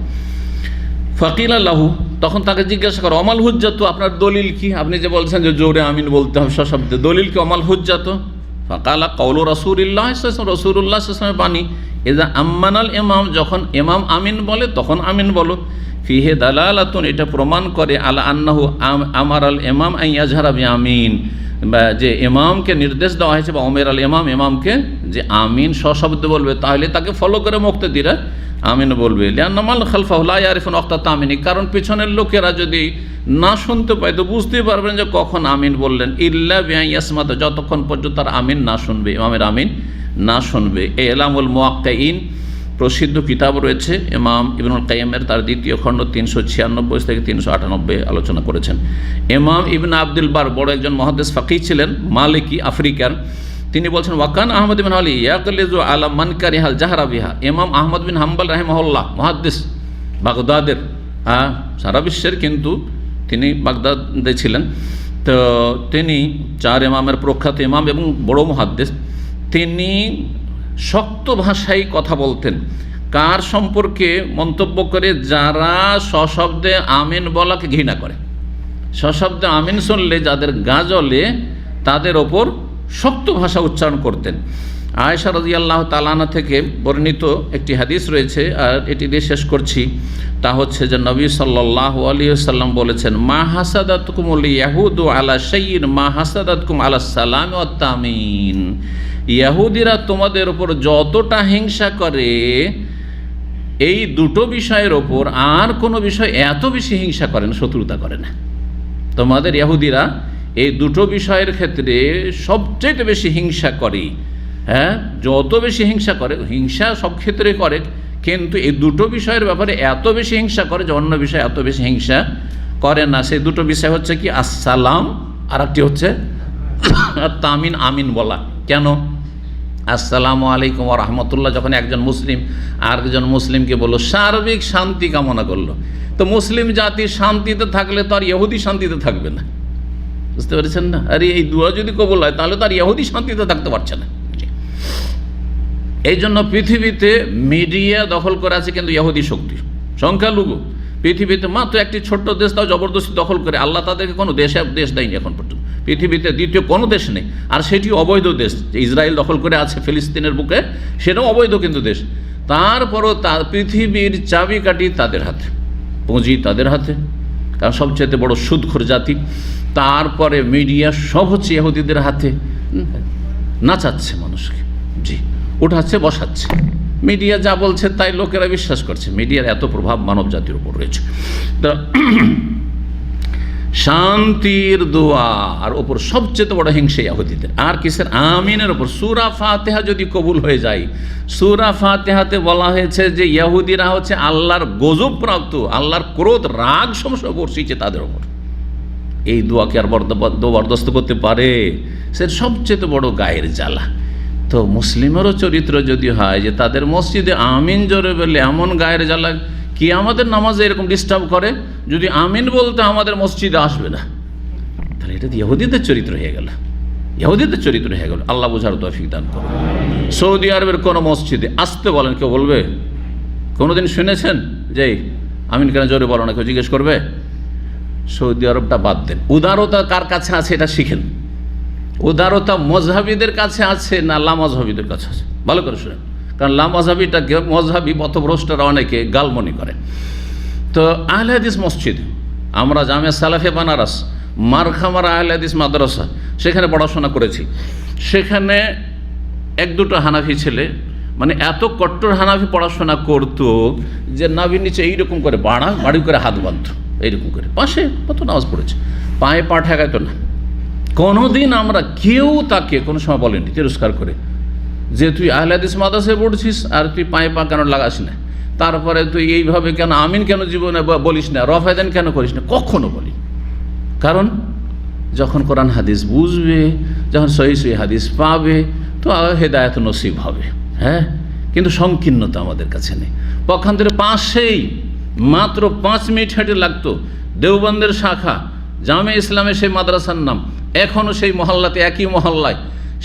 ফাকিলা লাহু, তখন তাকে জিজ্ঞাসা করো অমাল হুজ্জাতু, আপনার দলিল কি? আপনি যে বলছেন যে জোরে আমিন বলতে হবে সশব্দে, দলিল কি? অমাল হুজ্জাতু ফাকালা কাউলু রাসূলিল্লাহ সাল্লাল্লাহু, রাসূলুল্লাহ সাল্লাল্লাহু আলাইহি ওয়াসাল্লামের বাণী, ইযা আম্মানাল ইমাম, যখন ইমাম আমিন বলে তখন আমিন বলো। ফিহে দালালাতুন, এটা প্রমাণ করে আলা আন্নাহু আমারাল ইমাম আন ইয়াজহারা বিআমিন, যে ইমামকে নির্দেশ দেওয়া হয়েছে, বা ওমের আল ইমাম, ইমামকে যে আমিন সশব্দে বলবে, তাহলে তাকে ফলো করে মুক্তাদিরা আমিন বলবে। লিআন্না মান খালফাহু লা ইয়ারিফুন ওয়াক্তাত তামিনি, কারণ পিছনের লোকেরা যদি না শুনতে পায় তো বুঝতেই পারবেন যে কখন আমিন বললেন। ইল্লা বিআন ইয়াসমাত, যতক্ষণ পর্যন্ত তার আমিন না শুনবে, ইমামের আমিন না শুনবে। এলামুল মুওয়াক্কিন, প্রসিদ্ধ কিতাব রয়েছে ইমাম ইবনুল কাইয়িমের, তার দ্বিতীয় খণ্ড 396 থেকে 398 আলোচনা করেছেন। ইমাম ইবনে আব্দুল বার বড় একজন মুহাদ্দিস ফাকিহ ছিলেন, মালিকি, আফ্রিকার। তিনি বলছেন ওয়াকান আহমদ বিন হাম্বল ইয়াকলিজু আলা মান কারিহাল জাহরা বিহা, ইমাম আহমদ বিন হাম্বল রাহিমাহুল্লাহ, মুহাদ্দিস, বাগদাদের, সারা বিশ্বের, কিন্তু তিনি বাগদাদে ছিলেন। তো তিনি 4 ইমামের প্রখ্যাত ইমাম এবং বড় মুহাদ্দিস। তিনি শক্ত ভাষায় কথা বলতেন। কার সম্পর্কে? মন্তব্য করে যারা সশব্দে আমিন বলাকে ঘৃণা করে, সশব্দে আমিন শুনলে যাদের গা জ্বলে, তাদের ওপর শক্ত ভাষা উচ্চারণ করতেন। আয়েশা রাদিয়াল্লাহু তাআলা আনহা থেকে বর্ণিত একটি হাদিস রয়েছে, আর এটি দিয়ে শেষ করছি। তা হচ্ছে যে নবী সাল্লাল্লাহু আলাইহি ওয়াসাল্লাম বলেছেন, মা হাসাদাতকুমুল ইয়াহুদু আলা শাইইন মা হাসাদাতকুম আলা সালামি ওয়াত তামিন, ইহুদিরা তোমাদের ওপর যতটা হিংসা করে এই দুটো বিষয়ের ওপর, আর কোনো বিষয় এত বেশি হিংসা করে না, শত্রুতা করে না। তোমাদের ইহুদিরা এই দুটো বিষয়ের ক্ষেত্রে সবচেয়ে বেশি হিংসা করে। হ্যাঁ, যত বেশি হিংসা করে, হিংসা সব ক্ষেত্রে করে, কিন্তু এই দুটো বিষয়ের ব্যাপারে এত বেশি হিংসা করে যে অন্য বিষয়ে এত বেশি হিংসা করে না। সেই দুটো বিষয় হচ্ছে কি? আসসালাম, আর একটি হচ্ছে তামিন, আমিন বলা। কেন? আসসালামু আলাইকুম ওয়া রাহমাতুল্লাহ যখন একজন মুসলিম আর একজন মুসলিমকে বলল, সার্বিক শান্তি কামনা করলো, তো মুসলিম জাতি শান্তিতে থাকলে তো আর ইহুদি শান্তিতে থাকবে না। বুঝতে পেরেছেন না? আরে এই দুয়া যদি কবুল হয় তাহলে তো আর ইহুদি শান্তিতে থাকতে পারছে না। এই জন্য পৃথিবীতে মিডিয়া দখল করে আছে কিন্তু ইহুদি শক্তি, সংখ্যালঘু। পৃথিবীতে মাত্র একটি ছোট্ট দেশ, তাও জবরদস্তি দখল করে। আল্লাহ তাদেরকে কোনো দেশ দেয়নি এখন পর্যন্ত, পৃথিবীতে দ্বিতীয় কোনো দেশ নেই। আর সেটি অবৈধ দেশ, যে ইসরায়েল দখল করে আছে ফিলিস্তিনের বুকে, সেটাও অবৈধ কিন্তু দেশ। তারপরও পৃথিবীর চাবিকাঠি তাদের হাতে, পুঁজি তাদের হাতে, কারণ সবচেয়ে বড় সুদখোর জাতি। তারপরে মিডিয়া সব হচ্ছে ইহুদিদের হাতে, নাচাচ্ছে মানুষকে, জি, উঠাচ্ছে বসাচ্ছে। মিডিয়া যা বলছে তাই লোকেরা বিশ্বাস করছে। মিডিয়ার এত প্রভাব মানব জাতির উপর রয়েছে। তো শান্তির দোয়ার ওপর সবচেয়ে বড় হিংসা ইহুদিদের। আর কিসের? আমিনের ওপর। সূরা ফাতিহা যদি কবুল হয়ে যায়, সূরা ফাতিহাতে বলা হয়েছে যে ইহুদিরা হচ্ছে আল্লাহর গজব প্রাপ্ত, আল্লাহর ক্রোধ, রাগ সমস্ত বর্ষিছে তাদের ওপর। এই দোয়াকে আর বরদাস্ত করতে পারে? সে সবচেয়ে বড় গায়ের জ্বালা। তো মুসলিমেরও চরিত্র যদি হয় যে তাদের মসজিদে আমিন জোরে বলে এমন গায়ের জ্বালা, কি আমাদের নামাজে এরকম ডিস্টার্ব করে, যদি আমিন বলতে আমাদের মসজিদে আসবে না, তাহলে এটা ইহুদিদের চরিত্র হয়ে গেল, ইহুদিদের চরিত্র হয়ে গেল। আল্লাহ বোঝার তৌফিক দান করুন। সৌদি আরবের কোনো মসজিদে আসতে বলেন, কেউ বলবে? কোনোদিন শুনেছেন যে আমিন কেন জোরে বলো না? কেউ জিজ্ঞেস করবে? সৌদি আরবটা বাদ দেন। উদারতা কার কাছে আছে এটা শিখেন। উদারতা মজহাবিদের কাছে আছে না লামাজহাবিদের কাছে আছে? ভালো করে শুনেন, কারণ লামাজহাবিটাকে মজহাবি পথভ্রষ্টরা অনেকে গালমনি করে। তো আহলে হাদিস মসজিদ, আমরা জামিয়া সালাফে বানারস, মারখামারা আহলে হাদিস মাদ্রাসা, সেখানে পড়াশোনা করেছি। সেখানে এক দুটো হানাফি ছেলে, মানে এত কট্টর হানাফি পড়াশোনা করতো যে নাভির নিচে এইরকম করে বাড়ি করে হাত বাঁধত, এইরকম করে। পাশে কত নামাজ পড়েছে, পায়ে পা ঠেকাইত না। কোনোদিন আমরা কেউ তাকে কোনো সময় বলেনি তিরস্কার করে যে তুই আহলে হাদিস মাদ্রাসায় পড়ছিস আর তুই পায়ে পা কেন লাগাস না, তারপরে তুই এইভাবে কেন আমিন কেন জীবনে বলিস না, রফায়দান কেন করিস না, কখনো বলি। কারণ যখন কোরআন হাদিস বুঝবে, যখন সহি সহি হাদিস পাবে, তো তো হেদায়েত নসিব হবে। হ্যাঁ, কিন্তু সংকীর্ণতা আমাদের কাছে নেই। পক্ষান্তরে পাশেই মাত্র 5 মিনিট হেঁটে লাগতো দেওবন্দের শাখা জামে ইসলামের সেই মাদ্রাসার নাম, এখনও সেই মহল্লাতে, একই মহল্লায়,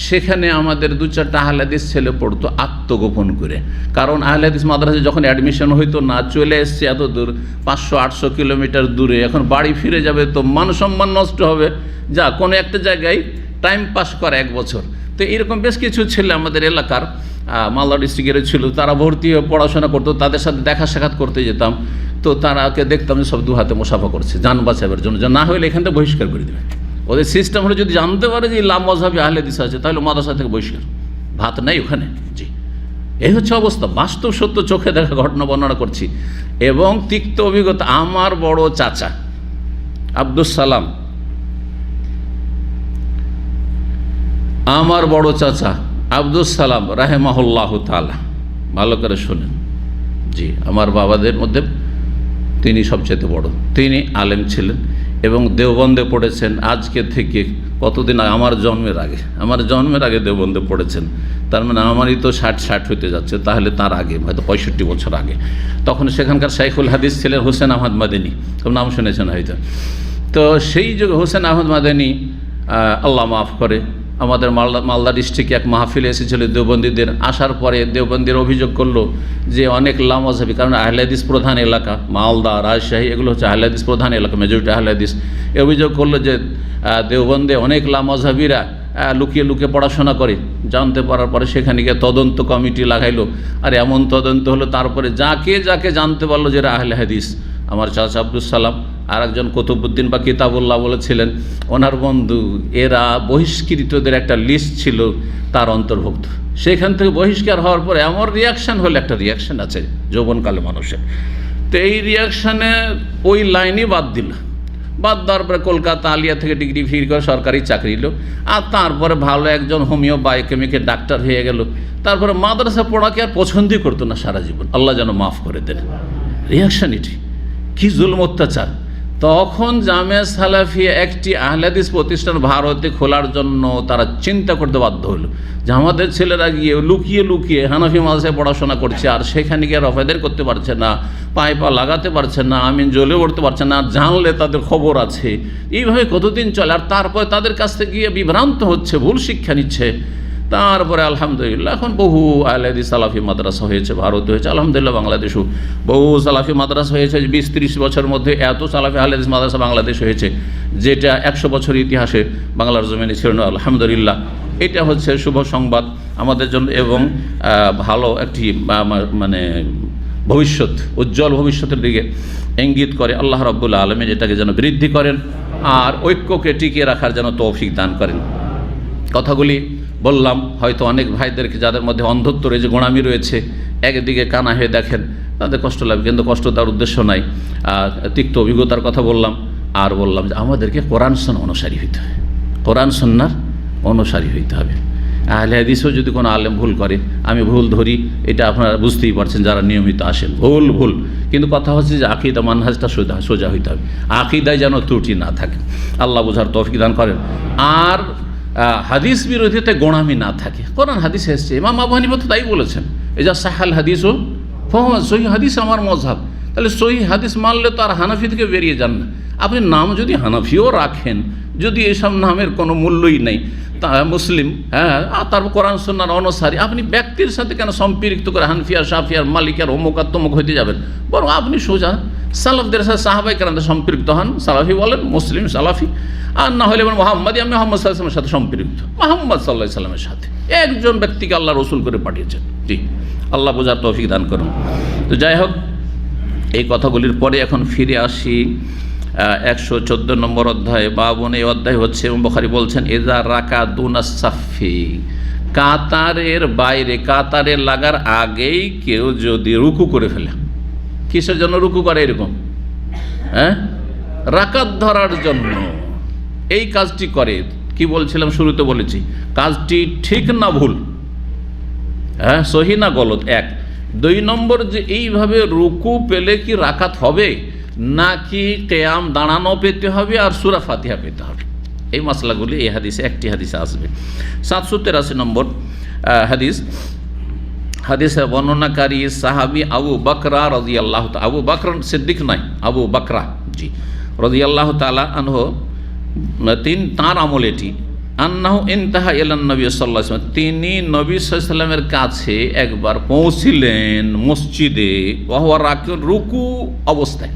সেখানে আমাদের 2-4টা আহলে হাদিস ছেলে পড়তো আত্মগোপন করে। কারণ আহলে হাদিস মাদ্রাসায় যখন অ্যাডমিশন হইতো না, চলে এসছে এত দূর, 500-800 কিলোমিটার দূরে, এখন বাড়ি ফিরে যাবে তো মান সম্মান নষ্ট হবে, যা কোনো একটা জায়গায় টাইম পাস করে 1 বছর। তো এরকম বেশ কিছু ছেলে আমাদের এলাকার মালদা ডিস্ট্রিক্টের ছিল, তারা ভর্তি হয়ে পড়াশোনা করতো, তাদের সাথে দেখা সাক্ষাৎ করতে যেতাম। তো তারাকে দেখতাম যে সব 2 হাতে মুসাফা করছে যান বাঁচাবার জন্য, যা না হলে এখান থেকে বহিষ্কার করে দেবে। ওদের সিস্টেম হলে যদি জানতে পারে যে ইসলাম মযহাবী আহলে হাদিস আছে, তাহলে মাদ্রাসা থেকে বহিষ্কার, ভাত নাই ওখানে। জি, এই হচ্ছে অবস্থা, বাস্তব সত্য চোখে দেখা ঘটনা বর্ণনা করছি। এবং তিক্ত অভিজ্ঞতা, আমার বড় চাচা আব্দুস সালাম, আমার বড় চাচা আব্দুস সালাম রাহেমাহুল্লাহু তাআলা, ভালো করে শোনেন। জি, আমার বাবাদের মধ্যে তিনি সবচেয়ে বড়, তিনি আলেম ছিলেন এবং দেওবন্দে পড়েছেন আজকে থেকে কতদিন আগে, আমার জন্মের আগে দেওবন্দে পড়েছেন। তার মানে আমারই তো 60 হইতে যাচ্ছে, তাহলে তার আগে হয়তো 65 বছর আগে। তখন সেখানকার শাইখুল হাদিস ছিলেন হোসেন আহমদ মাদানী, নাম শুনেছেন হয়তো। তো সেই যুগে হোসেন আহমদ মাদানী, আল্লাহ মাফ করে, আমাদের মালদা ডিস্ট্রিক্টে এক মাহফিলে এসেছিল দেওবন্দীদের। আসার পরে দেওবন্দির অভিযোগ করলো যে অনেক লামাযহাবী, কারণ আহলে হাদিস প্রধান এলাকা মালদা, রাজশাহী, এগুলো হচ্ছে আহলে হাদিস প্রধান এলাকা, মেজরিটি আহলে হাদিস। অভিযোগ করলো যে দেওবন্দে অনেক লামাযহাবীরা লুকিয়ে লুকিয়ে পড়াশোনা করে। জানতে পারার পরে সেখানে গিয়ে তদন্ত কমিটি লাগাইলো, আর এমন তদন্ত হলো, তারপরে যাকে যাকে জানতে পারলো যে আহলে হাদিস, আমার চাচা আব্দুস সালাম, আর একজন কুতুবউদ্দিন বা কিতাবুল্লাহ বলেছিলেন, ওনার বন্ধু, এরা বহিষ্কৃতদের একটা লিস্ট ছিল তার অন্তর্ভুক্ত। সেখান থেকে বহিষ্কার হওয়ার পরে এমন রিয়াকশান হলো, একটা রিয়াকশান আছে যৌবনকালে মানুষের, তো এই রিয়াকশানে ওই লাইনই বাদ দেওয়ার পরে কলকাতা আলিয়া থেকে ডিগ্রি ফির করে সরকারি চাকরি নিল, আর তারপরে ভালো একজন হোমিও বায়োকেমিকের ডাক্তার হয়ে গেল। তারপরে মাদ্রাসা পড়াকে আর পছন্দই করতো না সারা জীবন, আল্লাহ যেন মাফ করে দেন। রিয়াকশান এটি কি জুলম অত্যাচার। তখন জামিয়া সালাফিয়া একটি আহলে হাদিস প্রতিষ্ঠান ভারতে খোলার জন্য তারা চিন্তা করতে বাধ্য হলো যে আমাদের ছেলেরা গিয়ে লুকিয়ে লুকিয়ে হানাফি মাদ্রাসায় পড়াশোনা করছে, আর সেখানে গিয়ে রফায়েদার করতে পারছে না, পায়ে পা লাগাতে পারছে না, আমিন জ্বলে উঠতে পারছে না, জানলে তাদের খবর আছে। এইভাবে কতদিন চলে, আর তারপরে তাদের কাছ থেকে গিয়ে বিভ্রান্ত হচ্ছে, ভুল শিক্ষা নিচ্ছে। তারপরে আলহামদুলিল্লাহ এখন বহু আহলে হাদিস সালাফি মাদ্রাসা হয়েছে, ভারতে হয়েছে, আলহামদুলিল্লাহ বাংলাদেশেও বহু সালাফি মাদ্রাসা হয়েছে। 20-30 বছরের মধ্যে এত সালাফি আহলে হাদিস মাদ্রাসা বাংলাদেশ হয়েছে, যেটা 100 বছর ইতিহাসে বাংলার জমিনে ছিল না। আলহামদুলিল্লাহ, এটা হচ্ছে শুভ সংবাদ আমাদের জন্য এবং ভালো একটি মানে ভবিষ্যৎ, উজ্জ্বল ভবিষ্যতের দিকে ইঙ্গিত করে। আল্লাহ রাব্বুল আলামিন এটাকে যেন বৃদ্ধি করেন আর ঐক্যকে টিকিয়ে রাখার যেন তৌফিক দান করেন। কথাগুলি বললাম, হয়তো অনেক ভাইদেরকে যাদের মধ্যে অন্ধত্ব রয়েছে, গোঁড়ামি রয়েছে, একদিকে কানা হয়ে দেখেন, তাদের কষ্ট লাগবে, কিন্তু কষ্ট দেওয়ার উদ্দেশ্য নাই। তিক্ত অভিজ্ঞতার কথা বললাম, আর বললাম যে আমাদেরকে কোরআন সুন্নাহ অনুসারী হইতে হবে, কোরআন সুন্নাহর অনুসারী হইতে হবে। আহলে হাদিসও যদি কোনো আলেম ভুল করে, আমি ভুল ধরি, এটা আপনারা বুঝতেই পারছেন যারা নিয়মিত আসেন, ভুল, কিন্তু কথা হচ্ছে যে আকীদা মানহাজটা সোজা হইতে হবে, আকীদায় যেন ত্রুটি না থাকে। আল্লাহ বুঝার তৌফিক দান করেন। আর হাদিস বিরোধীতে গোঁড়ামি না থাকে। কোরআন হাদিস এসছে, ইমাম আবু হানিফা তো তাই বলেছেন, এই যা সাহাল হাদিস ও সহি হাদিস আমার মযহাব। তাহলে সহি হাদিস মানলে তো আর হানাফি থেকে বেরিয়ে যান না। আপনি নাম যদি হানাফিও রাখেন, যদি এসব নামের কোনো মূল্যই নেই, তা মুসলিম, হ্যাঁ, আর তারপর কোরআন সুন্নাহর অনুসারী, আপনি ব্যক্তির সাথে কেন সম্পৃক্ত করে হানফিয়া, শাফিয়ার, মালিকার, অমুক আর তমুক হইতে যাবেন? বরং আপনি সোজা সালাফদের সাথে, সাহাবায়ে কেরামদের সম্পৃক্ত হন, সালাফি বলেন, মুসলিম সালাফি, আর না হলে মোহাম্মদী, আমি মোহাম্মদ সাল্লাল্লাহু আলাইহি ওয়াসাল্লামের সাথে সম্পৃক্ত, মোহাম্মদ সাল্লাল্লাহু আলাইহি ওয়াসাল্লামের সাথে। একজন ব্যক্তিকে আল্লাহ রসুল করে পাঠিয়েছেন। জি, আল্লাহ বোঝার তৌফিক দান করুন। তো যাই হোক, এই কথাগুলির পরে এখন ফিরে আসি 114 নম্বর অধ্যায়ে। বাবুন, এই অধ্যায় হচ্ছে, বুখারী বলছেন, এজা রাকা দুনাস সাফি, কাতারের বাইরে, কাতারের লাগার আগেই কেউ যদি রুকু করে ফেলে। কিসের জন্য রুকু করে? এরকম, হ্যাঁ, রাকাত ধরার জন্য এই কাজটি করে। কি বলছিলাম, শুরুতে বলেছি, কাজটি ঠিক না ভুল, হ্যাঁ, সহি না গলত, 1। 2 নম্বর, যে এইভাবে রুকু পেলে কি রাকাত হবে, নাকি কিয়াম দাঁড়ানো পেতে হবে আর সূরা ফাতিহা পেতে হবে? এই মাসলাগুলি এই হাদিসে, একটি হাদিসে আসবে। 783 নম্বর, হাদিসের বর্ণনাকারী সাহাবী আবু বকরা রাদিয়াল্লাহু তাআলা, আবু বকর সিদ্দিক নয়, আবু বকরা জি রাদিয়াল্লাহু তাআলা আনহু, তাঁর আমল এটি, আন্নাহু ইনতাহা ইলান নবী সাল্লাল্লাহু আলাইহি ওয়াসাল্লাম, তিনি নবী সাল্লাল্লাহু আলাইহি ওয়াসাল্লামের কাছে একবার পৌঁছিলেন মসজিদে, ওয়া রাকিউন, রুকু অবস্থায়,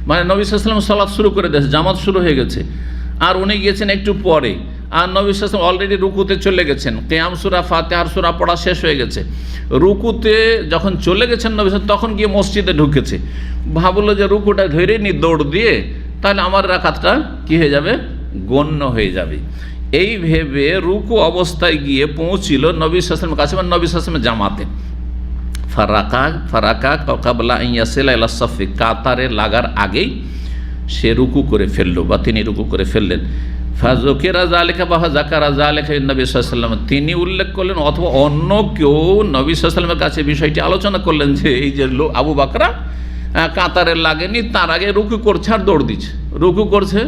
মানে নবী সাল্লাল্লাহু আলাইহি ওয়াসাল্লাম সালাত শুরু করে দিয়েছে, জামাত শুরু হয়ে গেছে, আর উনি গিয়েছেন একটু পরে, আর নবী সাল্লাল্লাহু আলাইহি ওয়াসাল্লাম অলরেডি রুকুতে চলে গেছেন, কিয়াম সূরা, ফাতিহার সূরা পড়া শেষ হয়ে গেছে, রুকুতে যখন চলে গেছেন নবী সাল্লাল্লাহু আলাইহি ওয়াসাল্লাম, তখন গিয়ে মসজিদে ঢুকেছে, ভাবলো যে রুকুটা ধরে নি দৌড় দিয়ে, তাহলে আমার রাকাতটা কি হয়ে যাবে, গণ্য হয়ে যাবে। এই ভেবে রুকু অবস্থায় গিয়ে পৌঁছিল নবী সাল্লাল্লাহু আলাইহি ওয়াসাল্লামের কাছে, মানে নবী সাল্লাল্লাহু আলাইহি ওয়াসাল্লামের জামাতে, ফারাকা কাবলা আন ইয়াসিলা ইলা সাফি, কাতারে লাগার আগেই সে রুকু করে ফেললো, বা তিনি রুকু করে ফেললেন। ফাযুকিরা যালিকা বা যাকারা যালিকা নবী সাল্লাল্লাহু আলাইহি ওয়াসাল্লাম, তিনি উল্লেখ করলেন অথবা অন্য কেউ নবী সাল্লাল্লাহু আলাইহি ওয়াসাল্লামের কাছে বিষয়টি আলোচনা করলেন যে এই যে আবু বকরা কাতারে লাগেনি, তার আগে রুকু করছে আর দৌড় দিচ্ছে, রুকু করছে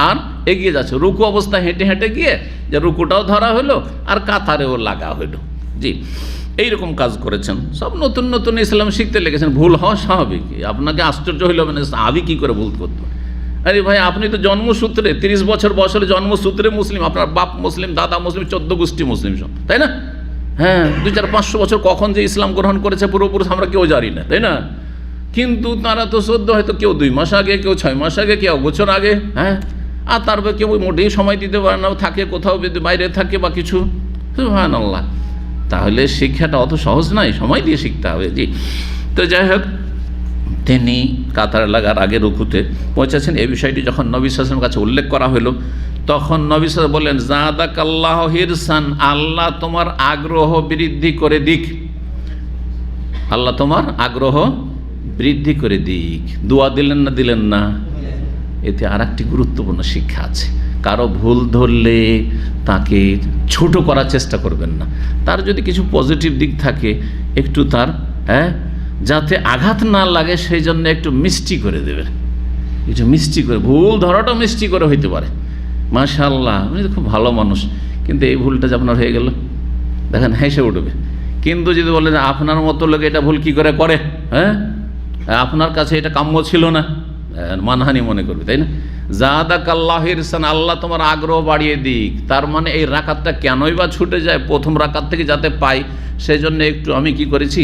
আর এগিয়ে যাচ্ছে, রুকু অবস্থায় হেঁটে হেঁটে গিয়ে যে রুকুটাও ধরা হলো আর কাতারেও লাগা হলো। জি, এইরকম কাজ করেছেন। সব নতুন নতুন ইসলাম শিখতে লেগেছেন, ভুল হওয়া স্বাভাবিক। আপনাকে আশ্চর্য হইল, মানে আমি কী করে ভুল করতে পারি? আরে ভাই, আপনি তো জন্মসূত্রে 30 বছর বয়সে জন্মসূত্রে মুসলিম, আপনার বাপ মুসলিম, দাদা মুসলিম, 14 গোষ্ঠী মুসলিম সব, তাই না? হ্যাঁ, 200-500 বছর কখন যে ইসলাম গ্রহণ করেছে পুরোপুরি আমরা কেউ জানি না, তাই না? কিন্তু তারা তো সদ্য হয়তো কেউ 2 মাস আগে, কেউ 6 মাস আগে, কেউ বছর আগে, হ্যাঁ, আর তারপর কেউ মোটেই সময় দিতে পারে না, থাকে কোথাও বাইরে থাকে বা কিছু, সুবহানাল্লাহ। তাহলে শিক্ষাটা অত সহজ নয়, সময় দিয়ে শিখতে হবে। জি, তো যাই হোক, তিনি কাতার লাগার আগে রুকুতে পৌঁছেছেন। এই বিষয়টি যখন নবী সাল্লাল্লাহু আলাইহি ওয়াসাল্লামের কাছে উল্লেখ করা হলো, তখন নবী সাল্লাল্লাহু আলাইহি ওয়াসাল্লাম বললেন, যাদাকাল্লাহু হিরসান, আল্লাহ তোমার আগ্রহ বৃদ্ধি করে দিক, আল্লাহ তোমার আগ্রহ বৃদ্ধি করে দিক। দোয়া দিলেন না, দিলেন না? এতে আর একটি গুরুত্বপূর্ণ শিক্ষা আছে। কারো ভুল ধরলে তাকে ছোট করার চেষ্টা করবেন না, তার যদি কিছু পজিটিভ দিক থাকে একটু তার যাতে আঘাত না লাগে সেই জন্য একটু মিষ্টি করে দেবেন, একটু মিষ্টি করে, ভুল ধরাটাও মিষ্টি করে হইতে পারে। মাশাআল্লাহ, উনি তো খুব ভালো মানুষ, কিন্তু এই ভুলটা যে আপনার হয়ে গেল, দেখেন হেসে উঠবে। কিন্তু যদি বলেন আপনার মতো লোক এটা ভুল কি করে করে, হ্যাঁ, আপনার কাছে এটা কাম্য ছিল না, মানহানি মনে করবে, তাই না? যাদাকাল্লাহু হিরসান, আল্লাহ তোমার আগ্রহ বাড়িয়ে দিক। তার মানে এই রাকাতটা কেনই বা ছুটে যায়, প্রথম রাকাত থেকে যাতে পাই সেই জন্য একটু আমি কি করেছি,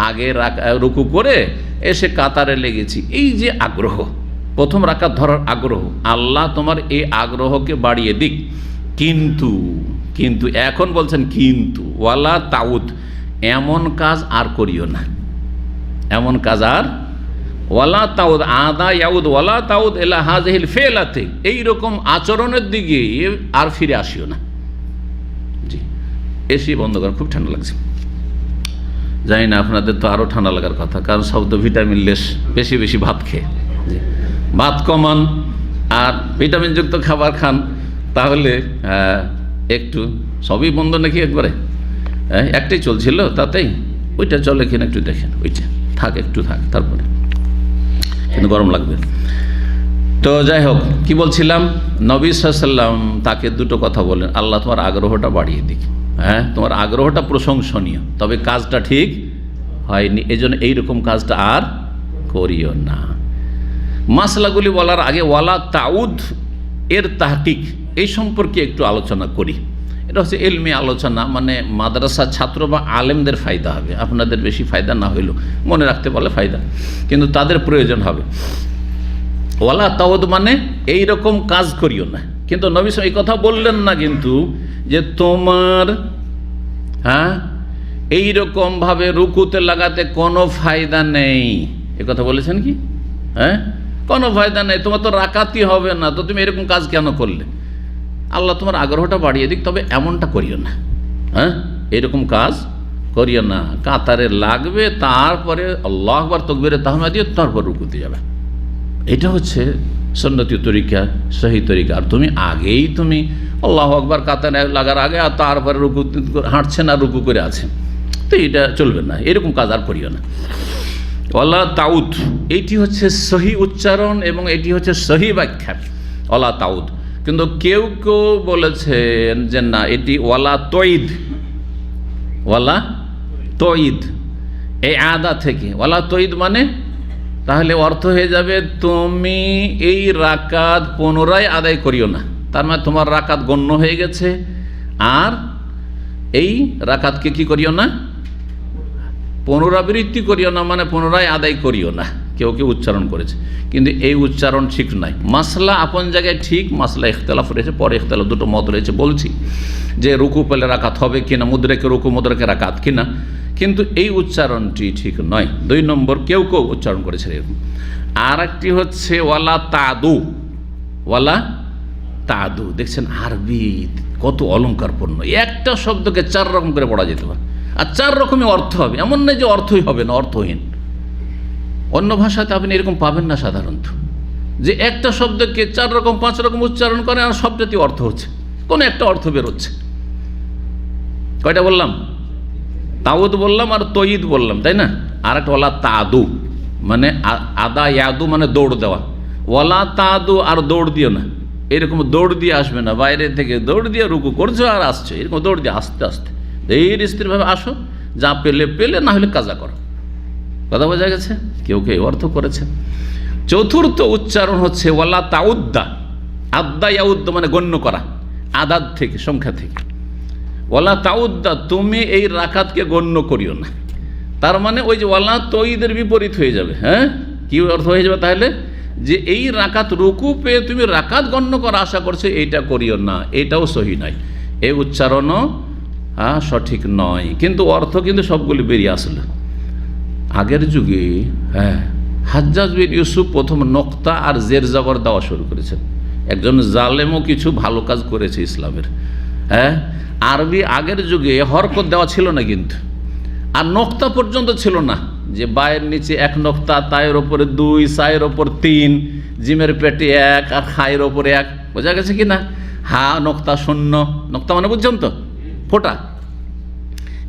আগে রুকু করে এসে কাতারে লেগেছি। এই যে আগ্রহ, প্রথম রাকাত ধরার আগ্রহ, আল্লাহ তোমার এই আগ্রহকে বাড়িয়ে দিক। কিন্তু এখন বলছেন কিন্তু, ওয়ালা তাউদ, এমন কাজ আর করিও না, এমন কাজ আর, ওয়ালা তাউদ আদা ইয়াউদ ওয়ালা তাউদ এলা হাযিহিল ফিলাতে, এইরকম আচরণের দিকে আর ফিরে আসিও না। জি, এসি বন্ধ করেন, খুব ঠান্ডা লাগছে। জানি না আপনাদের তো আরও ঠান্ডা লাগার কথা, কারণ সব তো ভিটামিন লেস, বেশি বেশি ভাত খেয়ে, ভাত কমান আর ভিটামিনযুক্ত খাবার খান, তাহলে একটু সবই বন্ধ নাকি একবারে, একটাই চলছিল তাতেই, ওইটা চলে কিনা একটু দেখেন, ওইটা থাক, একটু থাক, তারপরে কিন্তু গরম লাগবে। তো যাই হোক, কি বলছিলাম, নবী সাল্লাল্লাহু আলাইহি ওয়াসাল্লাম তাকে দুটো কথা বলেন, আল্লাহ তোমার আগ্রহটা বাড়িয়ে দিক। হ্যাঁ, তোমার আগ্রহটা প্রশংসনীয়, তবে কাজটা ঠিক হয়নি, এজন্য এইরকম কাজটা আর করিও না। মাসলাগুলি বলার আগে ওয়ালা তাউদ এর তাহকিক, এই সম্পর্কে একটু আলোচনা করি। এটা হচ্ছে ইলমি আলোচনা, মানে মাদ্রাসার ছাত্র বা আলেমদের ফায়দা হবে, আপনাদের বেশি ফায়দা না হইলেও মনে রাখতে পারলে ফায়দা, কিন্তু তাদের প্রয়োজন হবে। ওয়ালা তাউদ মানে এইরকম কাজ করিও না, কিন্তু নবী সাল্লাল্লাহু আলাইহি ওয়াসাল্লাম এই কথা বললেন না কিন্তু যে তোমার এইরকমভাবে রুকুতে লাগাতে কোনো ফায়দা নেই, এ কথা বলেছেন কি? কোনো ফায়দা নেই, তোমার তো রাকাতই হবে না, তো তুমি এরকম কাজ কেন করলে? আল্লাহ তোমার আগ্রহটা বাড়িয়ে দিক, তবে এমনটা করিও না, এরকম কাজ করিও না। কাতারে লাগবে, তারপরে আল্লাহু আকবার তাকবীরে তাহমিদ দিয়ে তারপর রুকুতে যাবে, এটা হচ্ছে সুন্নতি তরিকা, সহি তরিকা। আর তুমি আগেই তুমি আল্লাহু আকবার কাতারে লাগার আগে আর তারপরে রুকু হাঁটছেন আর রুকু করে আছেন, তো এটা চলবে না, এরকম কাজ আর করিও না। ওয়ালা তাউদ, এইটি হচ্ছে সহি উচ্চারণ এবং এটি হচ্ছে সহি ব্যাখ্যা, ওয়ালা তাউদ। কিন্তু কেউ কেউ বলেছেন যে না, এটি ওয়ালা তৈদ, ওয়ালা তঈদ, এই আদা থেকে ওয়ালা তঈদ মানে তাহলে অর্থ হয়ে যাবে তুমি এই রাকাত পুনরায় আদায় করিও না। তার মানে তোমার রাকাত গণ্য হয়ে গেছে, আর এই রাকাতকে কি করিও না, পুনরাবৃত্তি করিও না, মানে পুনরায় আদায় করিও না। কেউ কেউ উচ্চারণ করেছে, কিন্তু এই উচ্চারণ ঠিক নয়। মাসলা আপন জায়গায় ঠিক, মাসলা ইখতলাফ রয়েছে, পরে ইখতলাফ দুটো মত রয়েছে বলছি, যে রুকু পেলে রাকাত হবে কিনা, মুদ্রাকে রুকু মুদ্রাকে রাকাত কিনা, কিন্তু এই উচ্চারণটি ঠিক নয়। 2 নম্বর কেউ কেউ উচ্চারণ করেছে এরকম। আর একটি হচ্ছে ওয়ালা তাদু, ওয়ালা তাদু। দেখছেন আরবি কত অলঙ্কারপূর্ণ, একটা শব্দকে 4 রকম করে পড়া যেতে পারে, আর 4 রকমই অর্থ হবে, এমন নয় যে অর্থই হবে না, অর্থহীন। অন্য ভাষাতে আপনি এরকম পাবেন না সাধারণত, যে একটা শব্দকে 4 রকম 5 রকম উচ্চারণ করে আর সবটাতে অর্থ হচ্ছে, কোনো একটা অর্থ বেরোচ্ছে। কয়টা বললাম? তাউদ বললাম আর তঈদ বললাম, তাই না? আর একটা ওয়ালা তাদু মানে আদা ইয়াদু মানে দৌড় দেওয়া। ওয়ালা তাদু আর দৌড় দিও না, এরকম দৌড় দিয়ে আসবে না, বাইরে থেকে দৌড় দিয়ে রুকু করছো আর আসছো, এরকম দৌড় দিয়ে আস্তে আস্তে ধীর স্থিরভাবে আসো, যা পেলে পেলে, না হলে কাজা করো। কথা বোঝা গেছে? কেউ কেউ অর্থ করেছে। চতুর্থ উচ্চারণ হচ্ছে ওয়ালা তাউদ্দা, আদ্দা ইয়াউদ্দা মানে গণ্য করা, আদাদ থেকে, সংখ্যা থেকে। ওয়ালা তাউদ্দা তুমি এই রাকাতকে গণ্য করিও না, তার মানে ওই যে ওয়ালা তঈদের বিপরীত হয়ে যাবে। হ্যাঁ, কি অর্থ হয়ে যাবে তাহলে? যে এই রাকাত রুকু পেয়ে তুমি রাকাত গণ্য করা আশা করছো, এইটা করিও না, এটাও সহি নয়, এই উচ্চারণও সঠিক নয়, কিন্তু অর্থ কিন্তু সবগুলি বেরিয়ে আসলো। আগের যুগে হাজ্জাজ বিন ইউসুফ প্রথম নক্তা আর জের জবর দেওয়া শুরু করেছেন। একজন জালেমও কিছু ভালো কাজ করেছে ইসলামের। আরবি আগের যুগে হরকত দেওয়া ছিল না কিন্তু, আর নক্তা পর্যন্ত ছিল না, যে বায়ের নিচে 1 নক্তা, তায়ের ওপরে 2, সায়ের ওপর 3, জিমের পেটে 1 আর খায়ের ওপরে 1। বোঝা গেছে কি না? হা নক্তা শূন্য, নক্তা মানে বুঝছেন তো, ফোঁটা,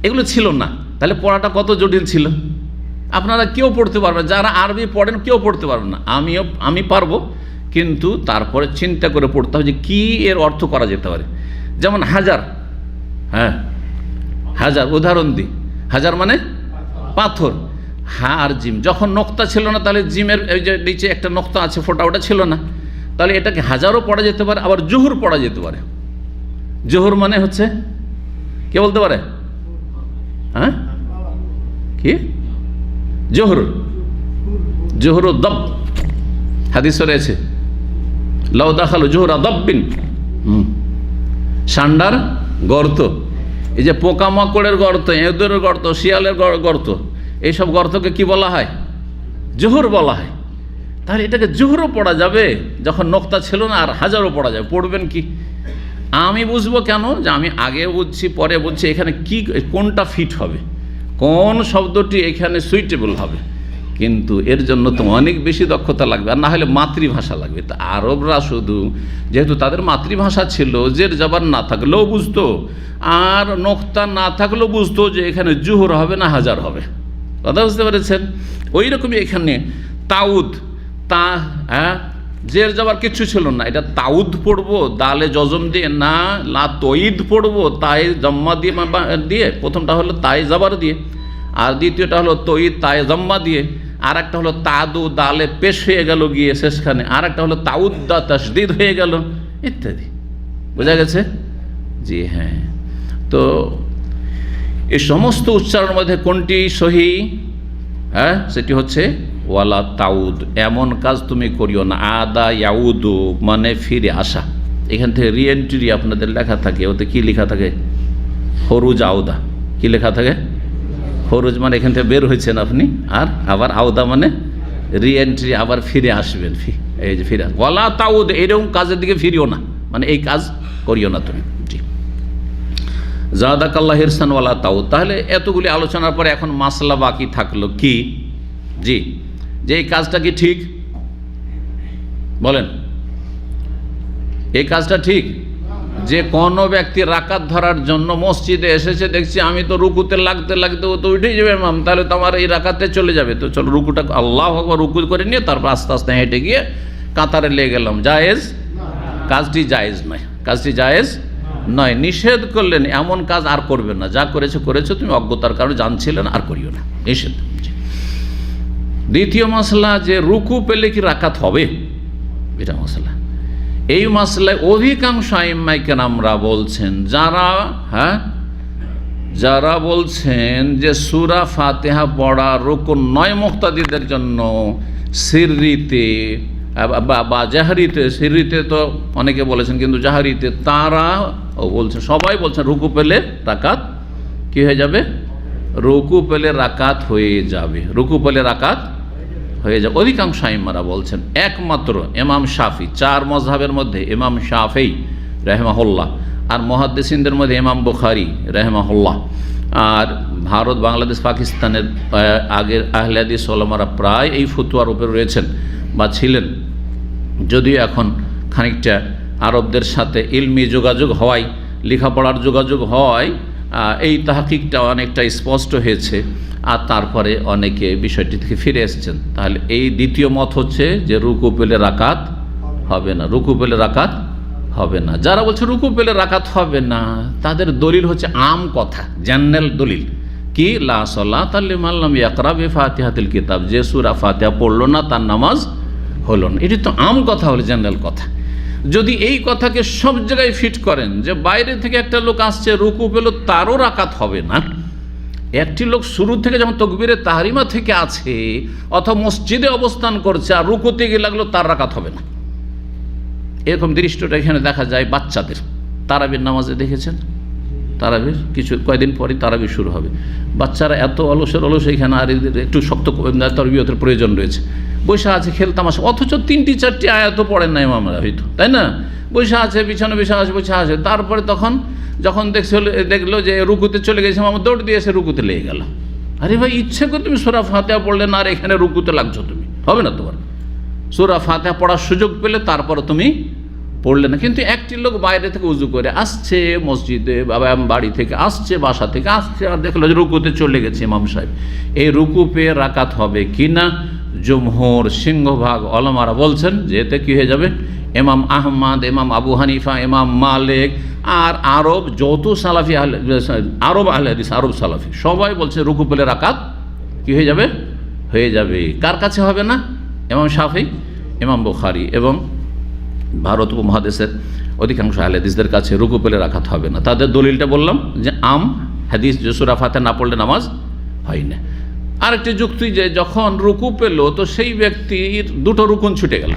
এগুলো ছিল না। তাহলে পড়াটা কত জটিল ছিল। আপনারা কেউ পড়তে পারবেন, যারা আরবি পড়েন কেউ পড়তে পারবেন না, আমি পারবো, কিন্তু তারপরে চিন্তা করে পড়তে হবে যে কী এর অর্থ করা যেতে পারে। যেমন হাজার, হাজার উদাহরণ দিই, হাজার মানে পাথর, হা আর জিম। যখন নক্তা ছিল না, তাহলে জিমের এই যে নিচে একটা নক্তা আছে ফোঁটা, ওটা ছিল না, তাহলে এটাকে হাজারও পড়া যেতে পারে, আবার জোহর পড়া যেতে পারে। জোহর মানে হচ্ছে, কে বলতে পারে? কি জোহর? জোহর দব, হাদিস রয়েছে, লাউ দাখালু জোহরা দব্বিন, ষান্ডার গর্ত। এই যে পোকামাকড়ের গর্ত, এঁদুরের গর্ত, শিয়ালের গর্ত, এইসব গর্তকে কি বলা হয়? জোহর বলা হয়। তাহলে এটাকে জোহরও পড়া যাবে যখন নক্তা ছিল না, আর হাজারও পড়া যাবে। পড়বেন কি? আমি বুঝবো কেন? যে আমি আগে বুঝছি পরে বুঝছি, এখানে কি কোনটা ফিট হবে, কোন শব্দটি এখানে সুইটেবল হবে। কিন্তু এর জন্য তো অনেক বেশি দক্ষতা লাগবে, আর না হলে মাতৃভাষা লাগবে। তা আরবরা শুধু যেহেতু তাদের মাতৃভাষা ছিল, জের জবর না থাকলেও বুঝতো, আর নক্তা না থাকলেও বুঝতো যে এখানে জুহর হবে না হাজার হবে। কথা বুঝতে পেরেছেন? ওই রকমই এখানে তাউদ, তা জের জবর কিচ্ছু ছিল না, এটা তাউদ পড়বো দালে জজম দিয়ে, না লা তঈদ পড়বো তাই জম্মা দিয়ে, প্রথমটা হলো তাই জবর দিয়ে, আর দ্বিতীয়টা হলো তঈদ তাই জম্মা দিয়ে, আর একটা হলো তাদু দালে পেশ হয়ে গেল গিয়ে শেষখানে, আর একটা হলো তাউদ্দা তাসদিদ হয়ে গেল, ইত্যাদি। বোঝা গেছে? জি হ্যাঁ। তো এই সমস্ত উচ্চারণের মধ্যে কোনটি সহি? সেটি হচ্ছে ওয়ালা তাউদ, এমন কাজ তুমি করিও না। আদা ইয়াউদু মানে ফিরে আসা। এখান থেকে রিএন্ট্রি আপনাদের লেখা থাকে, ওতে কি লেখা থাকে? হরুজ আউদা। কি লেখা থাকে? হরুজ মানে এখান থেকে বের হয়েছেন আপনি, আর আবার আউদা মানে রিএন্ট্রি, আবার ফিরে আসবেন। এই যে ফিরে, ওয়ালা তাউদ এরকম কাজের দিকে ফিরিও না, মানে এই কাজ করিও না তুমি। জি, জাদাকাল্লাহ হিরসান ওয়ালা তাউদ। তাহলে এতগুলি আলোচনার পরে এখন মাসলা বাকি থাকলো কি? জি, যে এই কাজটা কি ঠিক? বলেন, এই কাজটা ঠিক? যে কোনো ব্যক্তি রাকাত ধরার জন্য মসজিদে এসেছে, দেখছি আমি তো রুকুতে লাগতে লাগতে ও তো উঠেই যাবে ইমাম, তাহলে তো আমার এই রাকাতে চলে যাবে, তো চলো রুকুটা আল্লাহু আকবার রুকু করে নিয়ে তারপর আস্তে আস্তে হেঁটে গিয়ে কাতারে লেগে গেলাম, জায়েজ? কাজটি জায়েজ নয়, কাজটি জায়েজ নয়, নিষেধ করলেন এমন কাজ আর করবেন না, যা করেছো তুমি অজ্ঞতার কারণে জানছিলেন, আর করিও না, নিষেধ। দ্বিতীয় মাসলা যে রুকু পেলে কি রাকাত হবে, এটা মাসলা। এই মাসলায় অধিকাংশ আইম্মাই কেরামরা বলছেন, যারা বলছেন যে সূরা ফাতিহা পড়া রুকুন নয় মুক্তাদিদের জন্য, সিররিতে বা জাহরিতে, সিররিতে তো অনেকে বলেছেন, কিন্তু জাহরিতে তারা বলছেন, সবাই বলছেন রুকু পেলে রাকাত কি হয়ে যাবে, রুকু পেলে রাকাত হয়ে যাবে, রুকু পেলে রাকাত হয়ে যাবে। অধিকাংশ আইম্মারা বলছেন, একমাত্র ইমাম শাফি, 4 মাযহাবের মধ্যে ইমাম শাফি রাহিমাহুল্লাহ, আর মুহাদ্দিসিনদের মধ্যে ইমাম বুখারী রাহিমাহুল্লাহ, আর ভারত, বাংলাদেশ, পাকিস্তানের আগের আহলে হাদিস ওলামারা প্রায় এই ফতোয়ার উপরে রয়েছেন বা ছিলেন, যদিও এখন খানিকটা আরবদের সাথে ইলমি যোগাযোগ হওয়ায়, লেখাপড়ার যোগাযোগ হওয়ায় এই তাহকিকটা অনেকটা স্পষ্ট হয়েছে, আর তারপরে অনেকে বিষয়টি থেকে ফিরে এসেছেন। তাহলে এই দ্বিতীয় মত হচ্ছে যে রুকু পেলে রাকাত হবে না, রুকু পেলে রাকাত হবে না। যারা বলছে রুকু পেলে রাকাত হবে না, তাদের দলিল হচ্ছে আম কথা, জেনারেল দলিল, কি লা সালাতা লিমান লাম ইয়াকরা বিফাতিহাতিল কিতাব, যে সূরা ফাতিহা পড়লো না তার নামাজ হলো না। এটি তো আম কথা, হলো জেনারেল কথা। যদি এই কথাকে সব জায়গায় ফিট করেন যে বাইরে থেকে একটা লোক আসছে রুকু পেল, তারও রাকাত হবে না, একটি লোক শুরু থেকে যেমন তাকবীরে তাহরিমা থেকে আছে অথবা মসজিদে অবস্থান করছে আর রুকুতে গিয়ে লাগলো, তার রাকাত হবে না। এরকম দৃশ্যটা এখানে দেখা যায় বাচ্চাদের তারাবির নামাজে, দেখেছেন? তারাবির কয়েকদিন পরে তারাবি শুরু হবে, বাচ্চারা এত অলস এখানে, আর একটু শক্ত তরবিয়তের প্রয়োজন রয়েছে, বসে আছে খেলতামাশা, অথচ 3-4টি আয়াতও পড়েন না ইমামরা হয়তো, তাই না? বসে আছে, বিছানা বসে আছে, তারপরে যখন দেখলো যে রুকুতে চলে গেছে, আমার দৌড় দিয়ে এসে রুকুতে লেগে গেল। আরে ভাই, ইচ্ছে করে তুমি সূরা ফাতিহা পড়লে না, আর এখানে রুকুতে লাগছো তুমি, হবে না তোমার। সূরা ফাতিহা পড়ার সুযোগ পেলে তারপরে তুমি পড়লে না। কিন্তু একটি লোক বাইরে থেকে উজু করে আসছে, মসজিদে বাড়ি থেকে আসছে, বাসা থেকে আসছে, আর দেখলো যে রুকুতে চলে গেছে ইমাম সাহেব, এই রুকু পেয়ে রাকাত হবে কি না? জমহুর, সিংহভাগ ওলামারা বলছেন যে এতে কী হয়ে যাবে, ইমাম আহমদ, ইমাম আবু হানিফা, ইমাম মালিক, আর আরব যত সালাফি আরব আহলে হাদিস, আরব সালাফি সবাই বলছে রুকু পেলে রাকাত কী হয়ে যাবে, হয়ে যাবে। কার কাছে হবে না? ইমাম শাফি, ইমাম বুখারী এবং ভারত উপমহাদেশের অধিকাংশ আহলে হাদিসদের কাছে রুকু পেলে রাকাত হবে না। তাদের দলিলটা বললাম যে আম হাদিস, যে সূরা ফাতিহা না পড়লে নামাজ হয় না। আরেকটি যুক্তি যে যখন রুকু পেল তো সেই ব্যক্তির 2টো রুকুন ছুটে গেল,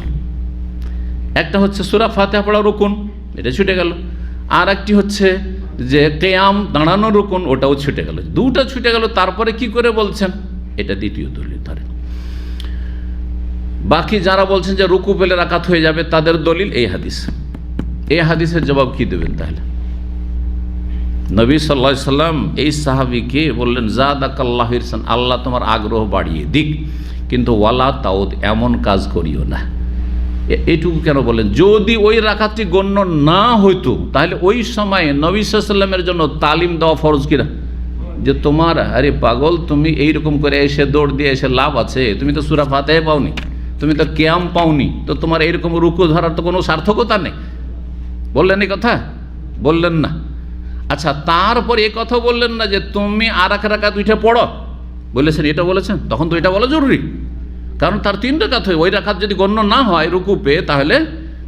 একটা হচ্ছে সূরা ফাতিহা পড়া রুকুন, এটা ছুটে গেল, আর একটি হচ্ছে যে কিয়াম, দাঁড়ানো রুকুন, ওটাও ছুটে গেল, 2টা ছুটে গেল। তারপরে কি করে বলছেন, এটা দ্বিতীয় দলিল ধরেন। বাকি যারা বলছেন যে রুকু পেলে রাকাত হয়ে যাবে, তাদের দলিল এই হাদিস। এই হাদিসের জবাব কি দেবেন তাহলে? নবী সাল্লাল্লাহু আলাইহি সাল্লাম এই সাহাবীকে বললেন, জাদাকাল্লাহু ইরসান, আল্লাহ তোমার আগ্রহ বাড়িয়ে দিক, কিন্তু ওয়ালা তাউদ, এমন কাজ করিও না। এইটুকু কেন বলেন? যদি ওই রাকাতটি গণ্য না হইতো তাহলে ওই সময়ে নবী সাল্লাল্লাহু আলাইহি সাল্লামের জন্য তালিম দেওয়া ফরজ কিনা, যে তোমার, আরে পাগল, তুমি এইরকম করে এসে দৌড় দিয়ে এসে লাভ আছে, তুমি তো সূরা ফাতিহা পাওনি, তুমি তো কিয়াম পাওনি, তো তোমার এইরকম রুকু ধরার তো কোনো সার্থকতা নেই। বললেন এই কথা? বললেন না। আচ্ছা, তারপর এ কথা বললেন না যে তুমি আর এক রাকাত উঠে পড়ো, বলেছেন? এটা বলেছেন? তখন তো এটা বলা জরুরি, কারণ তার 3 রাকাত হয়, ওই রাকাত যদি গণ্য না হয় রুকু পেয়ে, তাহলে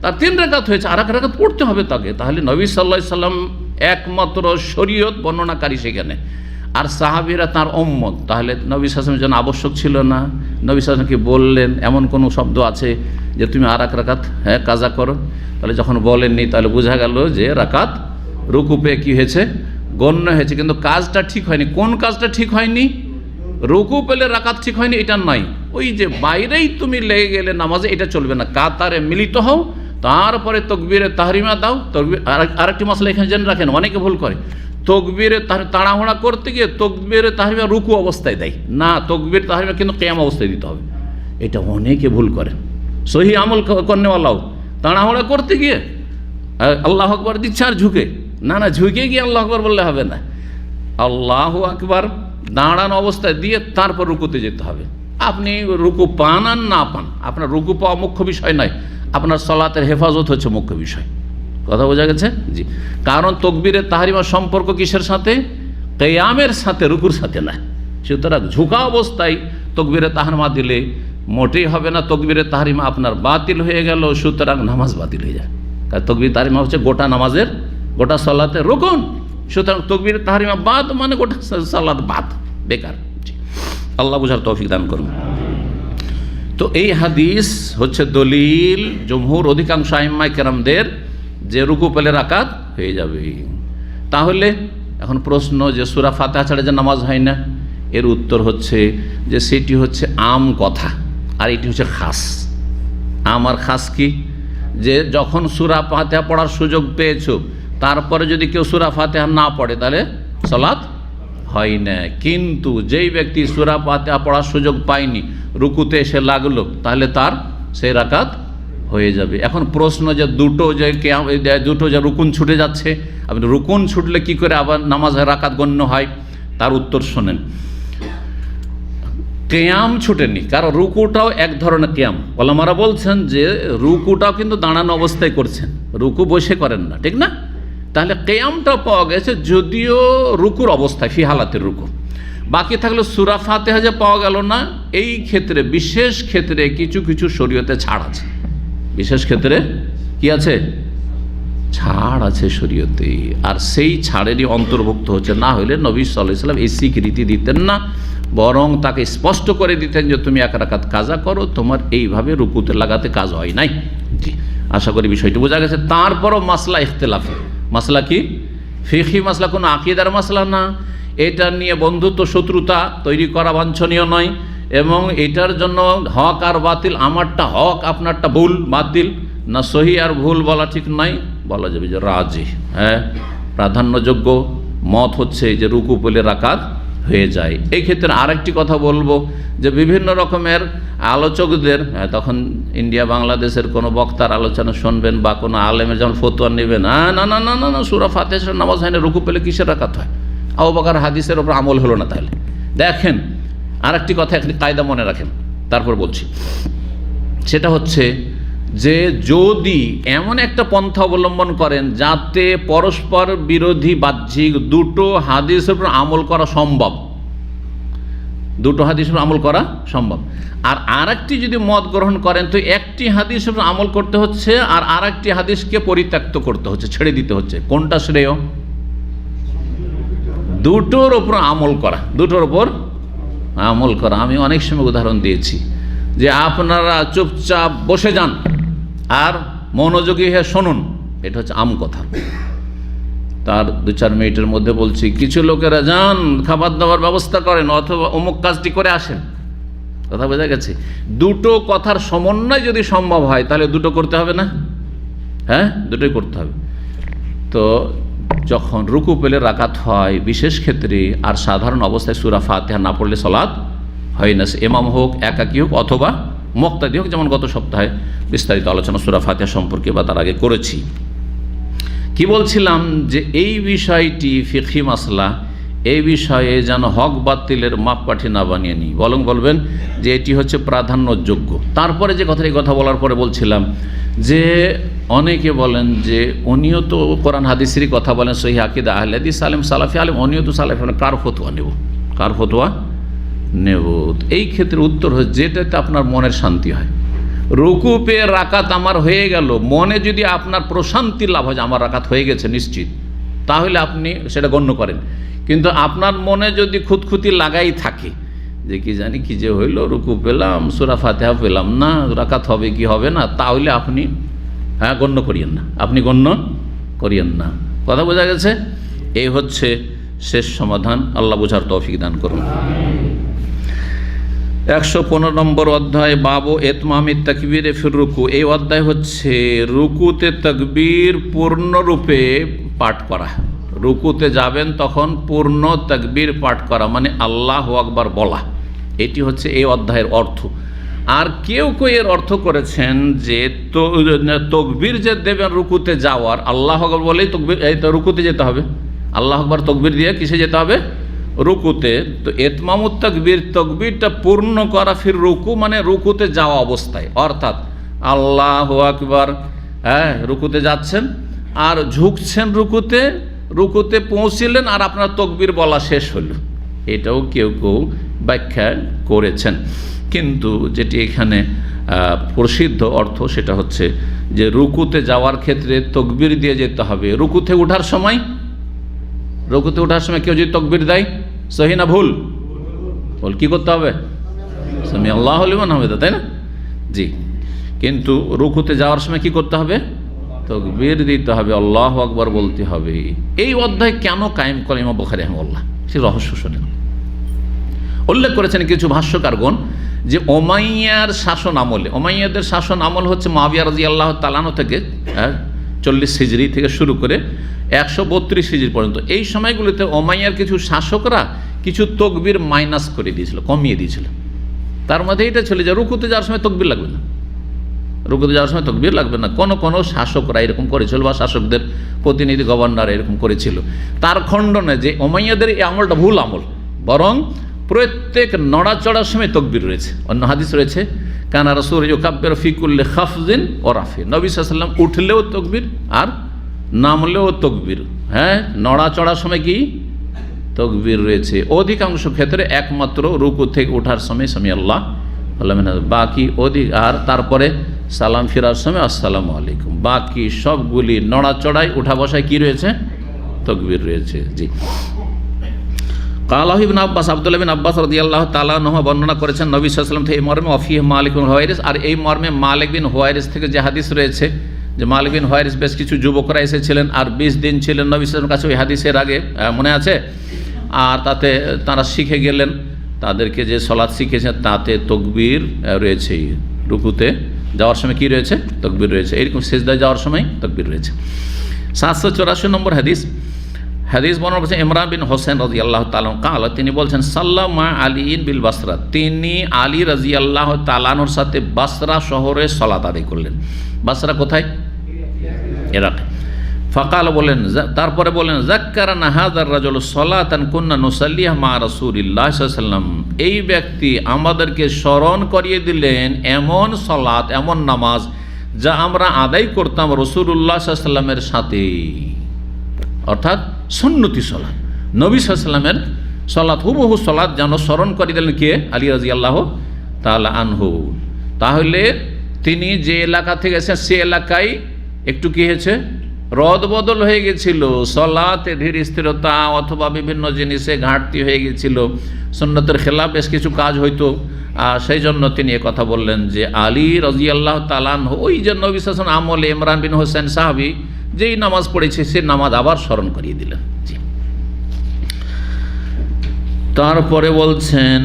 তার 3 রাকাত হয়েছে, আর এক রাকাত পড়তে হবে তাকে। তাহলে নবী সাল্লাল্লাহু আলাইহি সাল্লাম একমাত্র শরীয়ত বর্ণনাকারী সেখানে, আর সাহাবীরা তার উম্মত, তাহলে নবী সাল্লাল্লাহু আলাইহি ওয়াসাল্লামের জন্য আবশ্যক ছিল না? নবী সাল্লাল্লাহু আলাইহি ওয়াসাল্লামকে বললেন এমন কোনো শব্দ আছে যে তুমি আর এক রাকাত কাজা করো? তাহলে যখন বলেননি, তাহলে বোঝা গেল যে রাকাত রুকু পেয়ে কী হয়েছে, গণ্য হয়েছে, কিন্তু কাজটা ঠিক হয়নি। কোন কাজটা ঠিক হয়নি? রুকু পেলে রাকাত ঠিক হয়নি, এটা নয়, ওই যে বাইরেই তুমি লেগে গেলে নামাজে, এটা চলবে না। কাতারে মিলিত হও, তারপরে তাকবীরে তাহরিমা দাও। তাকবীর, আরেকটি মশলা এখানে জেনে রাখেন, অনেকে ভুল করে, তাকবীরে তাড়াহুড়া করতে গিয়ে তাকবীরে তাহরিমা রুকু অবস্থায় দেয় না, তাকবীর তাহরিমা কিন্তু কিয়াম অবস্থায় দিতে হবে, এটা অনেকে ভুল করে। সহি আমল করনেওয়ালাও তাড়াহুড়া করতে গিয়ে আল্লাহু আকবার দিচ্ছে আর ঝুঁকে, না, ঝুঁকে গিয়ে আল্লাহু আকবার বললে হবে না, আল্লাহু আকবার দাঁড়ানো অবস্থায় দিয়ে তারপর রুকুতে যেতে হবে। আপনি রুকু পান আর না পান, আপনার রুকু পাওয়া মুখ্য বিষয় নয়, আপনার সালাতের হেফাজত হচ্ছে মুখ্য বিষয়। কথা বোঝা গেছে? জি, কারণ তকবীরে তাহরিমা সম্পর্ক কিসের সাথে? কিয়ামের সাথে, রুকুর সাথে না। সুতরাং ঝুঁকা অবস্থায় তকবীরে তাহরিমা দিলে মোটেই হবে না, তকবীরে তাহরিমা আপনার বাতিল হয়ে গেল, সুতরাং নামাজ বাতিল হয়ে যায়। কারণ তকবীর তাহরিমা হচ্ছে গোটা নামাজের, গোটা সালাতের রুকুন। সুতরাং তকবীর তাহরিমা বাদ মানে গোটা সালাত বাদ, বেকার। আল্লাহ বুঝার তৌফিক দান করুন। তো এই হাদিস হচ্ছে দলিল জমহুর অধিকাংশ আইম্মায়ে কেরামদের যে রুকু পেলে রাকাত হয়ে যাবে। তাহলে এখন প্রশ্ন যে সূরা ফাতিহা ছাড়া যে নামাজ হয় না, এর উত্তর হচ্ছে যে সেটি হচ্ছে আম কথা, আর এটি হচ্ছে খাস। আম আর খাস কি? যে যখন সূরা ফাতিহা পড়ার সুযোগ পেয়েছো, তারপরে যদি কেউ সূরা ফাতিহা না পড়ে তাহলে সালাত হয় না। কিন্তু যেই ব্যক্তি সূরা ফাতিহা পড়ার সুযোগ পায়নি, রুকুতে এসে লাগলো, তাহলে তার সেই রাকাত হয়ে যাবে। এখন প্রশ্ন যে দুটো যে রুকুন ছুটে যাচ্ছে, আপনি রুকুন ছুটলে কি করে আবার নামাজের রাকাত গণ্য হয়? তার উত্তর শোনেন। কিয়াম ছুটেনি, কারণ রুকুটাও এক ধরনের কিয়াম। ওলামারা বলছেন যে রুকুটাও কিন্তু দাঁড়ানো অবস্থায় করছেন, রুকু বসে করেন না, ঠিক না? তাহলে কিয়ামটাও পাওয়া গেছে, যদিও রুকুর অবস্থায়, ফি হালাতের রুকু। বাকি থাকলে সূরা ফাতিহা যে পাওয়া গেল না, এই ক্ষেত্রে বিশেষ ক্ষেত্রে কিছু কিছু শরীয়তে ছাড় আছে। বিশেষ ক্ষেত্রে কি আছে? ছাড় আছে শরীয়তে। আর সেই ছাড়েরই অন্তর্ভুক্ত হচ্ছে, না হলে নবী সাল্লাল্লাহু আলাইহি ওয়াসাল্লাম এই স্বীকৃতি দিতেন না, বরং তাকে স্পষ্ট করে দিতেন যে তুমি এক রাকাত কাজা করো, তোমার এইভাবে রুকুতে লাগাতে কাজ হয় নাই। জি, আশা করি বিষয়টি বোঝা গেছে। তারপরও মাসলা ইখতিলাফ। মাসলা কি? ফিকহি মাসলা, কোনো আকীদার মাসলা না। এটা নিয়ে বন্ধুত্ব শত্রুতা তৈরি করা বাঞ্ছনীয় নয়, এবং এটার জন্য হক আর বাতিল, আমারটা হক আপনারটা ভুল বাতিল না, সহি আর ভুল বলা ঠিক নয়। বলা যাবে যে রাজি, হ্যাঁ, প্রাধান্যযোগ্য মত হচ্ছে যে রুকু পেলে রাকাত হয়ে যায়। এই ক্ষেত্রে আরেকটি কথা বলবো যে বিভিন্ন রকমের আলোচকদের, তখন ইন্ডিয়া বাংলাদেশের কোনো বক্তার আলোচনা শুনবেন বা কোনো আলেমের যখন ফতোয়া নেবেন, না না না না না সূরা ফাতিহা নামাজ হয় না, রুকু পেলে কিসের রাকাত হয়? আবু বকর হাদিসের ওপর আমল হলো না। তাহলে দেখেন আরেকটি কথা, একটি কায়দা মনে রাখেন, তারপর বলছি। সেটা হচ্ছে যে যদি এমন একটা পন্থা অবলম্বন করেন যাতে পরস্পর বিরোধী বাহ্যিক দুটো হাদিসের উপর আমল করা সম্ভব, দুটো হাদিসের উপর আমল করা সম্ভব, আর আরেকটি যদি মত গ্রহণ করেন তো একটি হাদিসের উপর আমল করতে হচ্ছে আর আরেকটি হাদিসকে পরিত্যক্ত করতে হচ্ছে, ছেড়ে দিতে হচ্ছে, কোনটা শ্রেয়? দুটোর ওপর আমল করা, দুটোর ওপর আমল করা। আমি অনেক সময় উদাহরণ দিয়েছি যে আপনারা চুপচাপ বসে যান আর মনোযোগী হয়ে শুনুন, এটা হচ্ছে আম কথা। তার 2-4 মিনিটের মধ্যে বলছি, কিছু লোকেরা যান খাবার দাবার ব্যবস্থা করেন অথবা অমুক কাজটি করে আসেন। কথা বোঝা গেছে? দুটো কথার সমন্বয় যদি সম্ভব হয় তাহলে দুটো করতে হবে না? হ্যাঁ, দুটোই করতে হবে। তো যখন রুকু পেলে রাকাত হয় বিশেষ ক্ষেত্রে, আর সাধারণ অবস্থায় সূরা ফাতিহা না পড়লে সালাত হয় না, সে ইমাম হোক, একাকী হোক অথবা মুক্তাদি হোক। যেমন গত সপ্তাহে বিস্তারিত আলোচনা সূরা ফাতিহা সম্পর্কে বা তার আগে করেছি। কি বলছিলাম যে এই বিষয়টি ফিকহি মাসলা, এই বিষয়ে যেন হক বাতিলের মাপকাঠি না বানিয়ে নিই, বরং বলবেন যে এটি হচ্ছে প্রাধান্যযোগ্য। তারপরে যে কথাটি কথা বলার পরে বলছিলাম যে অনেকে বলেন যে উনিও তো কোরআন হাদিসেরই কথা বলেন, সহিহ আকীদা আহলে হাদিস আলেম সালাফি আলেম, উনিও তো সালাফি, কার ফতোয়া নেব, কার ফতোয়া নেব? এই ক্ষেত্রে উত্তর হয় যেটাতে আপনার মনের শান্তি হয়। রুকু পেয়ে রাকাত আমার হয়ে গেল, মনে যদি আপনার প্রশান্তি লাভ হয় যে আমার রাকাত হয়ে গেছে নিশ্চিত, তাহলে আপনি সেটা গণ্য করেন। কিন্তু আপনার মনে যদি খুঁতখুঁতি লাগাই থাকে যে কি জানি কি যে হইল, রুকু পেলাম, সূরা ফাতিহা পেলাম না, রাকাত হবে কি হবে না, তাহলে আপনি গণ্য করিয়েন না, আপনি গণ্য করিয়েন না। কথা বোঝা গেছে? এই হচ্ছে শেষ সমাধান। আল্লাহ বোঝার তৌফিক দান করুন। 115 নম্বর অধ্যায়, বাবু ইতমামিত তাকবীরে ফির রুকু। এই অধ্যায় হচ্ছে রুকুতে তাকবীর পূর্ণরূপে পাঠ করা। রুকুতে যাবেন তখন পূর্ণ তাকবীর পাঠ করা, মানে আল্লাহু আকবার বলা। এটি হচ্ছে এই অধ্যায়ের অর্থ। আর কেউ কেউ এর অর্থ করেছেন যে তকবীর যে দেবেন রুকুতে যাওয়ার, আল্লাহু আকবার বলেই তকবীর, এই তো রুকুতে যেতে হবে, আল্লাহু আকবার তকবীর দিয়ে কিসে যেতে হবে? রুকুতে। তো ইতমামুত তাকবীর, তকবীরটা পূর্ণ করা ফির রুকু, মানে রুকুতে যাওয়া অবস্থায়, অর্থাৎ আল্লাহু আকবার, রুকুতে যাচ্ছেন, আর ঝুঁকছেন রুকুতে পৌঁছিলেন আর আপনার তকবীর বলা শেষ হলো। এটাও কেউ কেউ ব্যাখ্যা করেছেন, কিন্তু যেটি এখানে প্রসিদ্ধ অর্থ সেটা হচ্ছে যে রুকুতে যাওয়ার ক্ষেত্রে তকবীর দিয়ে যেতে হবে। রুকুতে ওঠার সময় কেউ যদি তকবীর দেয়, সহি না ভুল? বল কি করতে হবে? সামি আল্লাহু লিমান হামিদা, তাই না? জি, কিন্তু রুকুতে যাওয়ার সময় কি করতে হবে? তকবীর দিতে হবে, আল্লাহু আকবার বলতে হবে। এই অধ্যায় কেন কায়েম করেন ইমাম বুখারী রাহিমাহুল্লাহ, সেই রহস্য শুনেন। উল্লেখ করেছেন কিছু ভাষ্যকারগণ যে ওমাইয়ার শাসন আমলে, ওমাইয়াদের শাসন আমল হচ্ছে মুআবিয়া রাদিয়াল্লাহু তাআলা আনহু থেকে 40 হিজরি থেকে শুরু করে 132 হিজরি পর্যন্ত, এই সময়গুলিতে ওমাইয়ার কিছু শাসকরা কিছু তকবীর মাইনাস করে দিয়েছিল, কমিয়ে দিয়েছিল। তার মধ্যে এটা ছিল যে রুকুতে যাওয়ার সময় তকবীর লাগবে না, কোনো শাসকরা এরকম করেছিল, বা শাসকদের প্রতিনিধি গভর্নর এরকম করেছিল। তার খণ্ডনে যে ওমাইয়াদের এই আমলটা ভুল আমল, বরং প্রত্যেক নড়াচড়ার সময় তকবীর রয়েছে। অন্য হাদিস রয়েছে, কানা রাসূল ইউকাব্বিরু ফি কুল্লি খাফজিন ওয়া রাফি, নবী সাল্লাল্লাহু আলাইহি ওয়াসাল্লাম উঠলেও তকবীর আর নামলেও তকবীর। হ্যাঁ, নড়াচড়ার সময় কি তকবীর রয়েছে। অধিকাংশ ক্ষেত্রে একমাত্র রুকু থেকে ওঠার সময় সামি আল্লাহ, বাকি আর তারপরে সালাম ফিরার সময় আসসালামু আলাইকুম, বাকি সবগুলি নড়াচড়ায় উঠা বসায় কি রয়েছে? তকবীর রয়েছে। জি, কালাহু ইবনে আব্বাস, আব্দুল্লাহ বিন আব্বাস রাদিয়াল্লাহু তাআলা আনহু বর্ণনা করেছেন নবী সাল্লাল্লাহু আলাইহি ওয়াসাল্লাম থেকে এই মর্মে, ওয়াফিহি মালিক বিন হুয়াইরিস, আর এই মর্মে মালিক বিন হুয়াইরিস থেকে যে হাদিস রয়েছে যে মালিক বিন হুয়াইরিস বেশ কিছু যুবকরা এসেছিলেন আর 20 দিন ছিলেন নবী সাল্লাল্লাহু আলাইহি ওয়াসাল্লামের কাছে, ওই হাদিসের আগে মনে আছে। আর তাতে তারা শিখে গেলেন, তাদেরকে যে সলাৎ শিখেছেন তাতে তকবীর রয়েছে, রুকুতে যাওয়ার সময় কি রয়েছে? তকবীর রয়েছে, এরকম সিজদায় যাওয়ার সময় তকবীর রয়েছে। 784 নম্বর হাদিস বর্ণনা করেছেন ইমরান বিন হোসেন রাদিয়াল্লাহু তাআলা কালা, তিনি বলছেন সাল্লামা আলীন বিল বাসরা, তিনি আলী রাদিয়াল্লাহু তাআলা আনহুর সাথে বাসরা শহরে সালাত আদায় করলেন। বাসরা কোথায়? ইরাক। ফাকাল বলেন, তারপরে বলেন যাক্কারানা হাযার রাজুল সালাতান কুন্না নুসাল্লিহা মা রাসূলিল্লাহ সাল্লাল্লাহু আলাইহি ওয়াসাল্লাম, এই ব্যক্তি আমাদেরকে স্মরণ করিয়ে দিলেন এমন সালাত, এমন নামাজ যা আমরা আদায় করতাম রাসূলুল্লাহ সাল্লাল্লাহু আলাইহি ওয়াসাল্লামের সাথে, অর্থাৎ সুন্নতি সালাত, নবী সাল্লাল্লাহু আলাইহি ওয়াসাল্লামের সালাত, হুবহু সালাত যেন স্মরণ করিয়ে দিলেন কে? আলী রাদিয়াল্লাহু তাআলা আনহু। তাহলে তিনি যে এলাকা থেকে এসেছেন সে এলাকায় একটু কি হয়েছে? রদবদল হয়ে গেছিল, সলাতে ধীর স্থিরতা অথবা বিভিন্ন জিনিসে ঘাটতি হয়ে গেছিল, সুন্নতের খেলাফ বেশ কিছু কাজ হইতো। সেই জন্য তিনি কথা বললেন যে আলী রাদিয়াল্লাহু তাআলা আনহু ওই যে নবী সাল্লাল্লাহু আলাইহি ওয়াসাল্লাম আমলে ইমরান বিন হোসেন সাহাবী যেই নামাজ পড়েছে সে নামাজ আবার স্মরণ করিয়ে দিলেন। জি, তারপরে বলছেন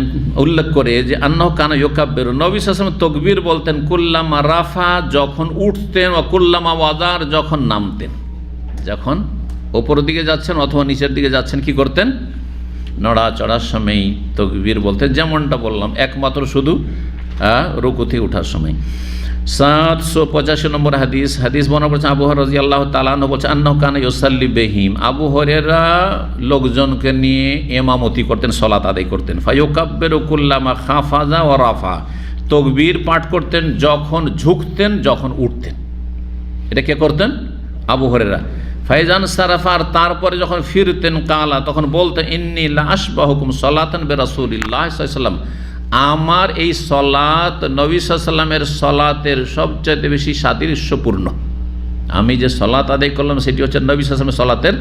উল্লেখ করে যে আন্নাহু কানা ইউকাব্বিরু, নবী সাল্লাল্লাহু আলাইহি ওয়াসাল্লাম তকবীর বলতেন কুল্লামা রাফা, যখন উঠতেন, ও কুল্লামা ওয়াদার, যখন নামতেন। যখন ওপরের দিকে যাচ্ছেন অথবা নিচের দিকে যাচ্ছেন কি করতেন? নড়াচড়ার সময় তকবীর বলতেন, যেমনটা বললাম একমাত্র শুধু রুকু থেকে ওঠার সময়। 785 নম্বর হাদিস বর্ণনা করেছেন আবু হুরায়রা রাদিয়াল্লাহু তাআলা আনহু বলছেন আন্নাহু কানা ইউসাল্লি বিহিম, আবু হুরায়রা লোকজনকে নিয়ে ইমামতি করতেন, সালাত আদায় করতেন। ফায়ুকাব্বিরু কুল্লামা খাফাজা ওয়া রাফা, তকবীর পাঠ করতেন যখন ঝুঁকতেন, যখন উঠতেন। এটা কে করতেন? আবু হুরায়রা। ফাইজান সারাফার, তারপরে যখন ফিরতেন কালা, তখন বলতেন ইন্নী লা আশবাহুকুম সালাতান বিরাসূলিল্লাহ সাল্লাল্লাহু আলাইহি ওয়াসাল্লাম, আমার এই সলাত নবী সাল্লাল্লাহু আলাইহি ওয়াসাল্লামের সলাতের সবচেয়ে বেশি সাদৃশ্যপূর্ণ। আমি যে সলাত আদায় করলাম সেটি হচ্ছে নবী সাল্লাল্লাহু আলাইহি ওয়াসাল্লামের সলাতের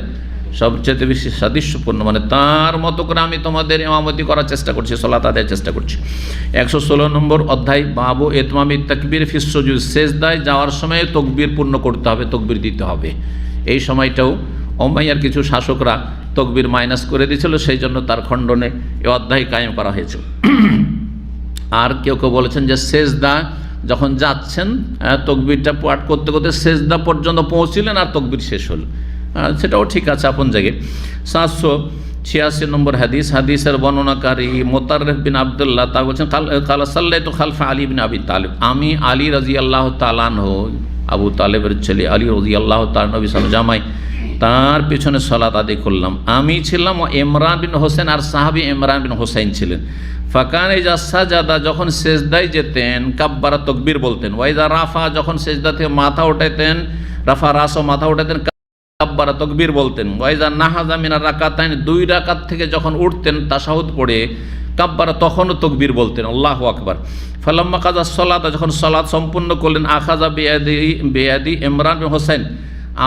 সবচেয়ে বেশি সাদৃশ্যপূর্ণ, মানে তার মতো করে আমি তোমাদের ইমামতি করার চেষ্টা করছি, সলাত আদায়ের চেষ্টা করছি। 116 নম্বর অধ্যায় বাবু ইতমামি তাকবীর ফিস সুজুদ, সেজদায় যাওয়ার সময় তকবীর পূর্ণ করতে হবে, তকবীর দিতে হবে। এই সময়টাও উমাইয়ার কিছু শাসকরা তকবীর মাইনাস করে দিয়েছিল, সেই জন্য তার খণ্ডনে এই অধ্যায় কায়েম করা হয়েছে। আর কেউ কেউ বলেছেন যে সেজদা যখন যাচ্ছেন তকবীরটা পাঠ করতে করতে সেজদা পর্যন্ত পৌঁছিলেন আর তকবীর শেষ হল, সেটাও ঠিক আছে আপন জায়গায়। 786 নম্বর হাদিসের বর্ণনাকারী মোতাররিফ বিন আব্দুল্লাহ তা বলছেন কালা সাল্লাইতু খালফা আলী বিন আবি তালিব, আমি আলী রাদিয়াল্লাহু তাআলা আনহু, আবু তালেবের ছেলে আলী রাদিয়াল্লাহু তাআলা নবী সাল্লাল্লাহু জামাই, তার পিছনে সালাত আদায় করলাম। আমি ছিলাম ইমরান বিন হোসেন, আর সাহাবী ইমরান বিন হোসেন ছিলেন। ফাকান ইজা সাজাদা, যখন সেজদায় যেতেন কাব্বারা তকবীর বলতেন। ওয়াইজা রাফা, যখন সেজদা থেকে মাথা উঠাইতেন, রাফা রাস, মাথা উঠাইতেন কাব্বারা তাকবীর বলতেন। ওয়াইজা নাহাজা মিনার রাকাতাইন, 2 রাকাত থেকে যখন উঠতেন তাশাহুদ পড়ে কাব্বারা তখনও তাকবীর বলতেন, আল্লাহু আকবার। ফালাম্মা কাযা সালাত, যখন সালাত সম্পূর্ণ করলেন, আখাযা বিয়াদি ইমরান বিন হোসেন,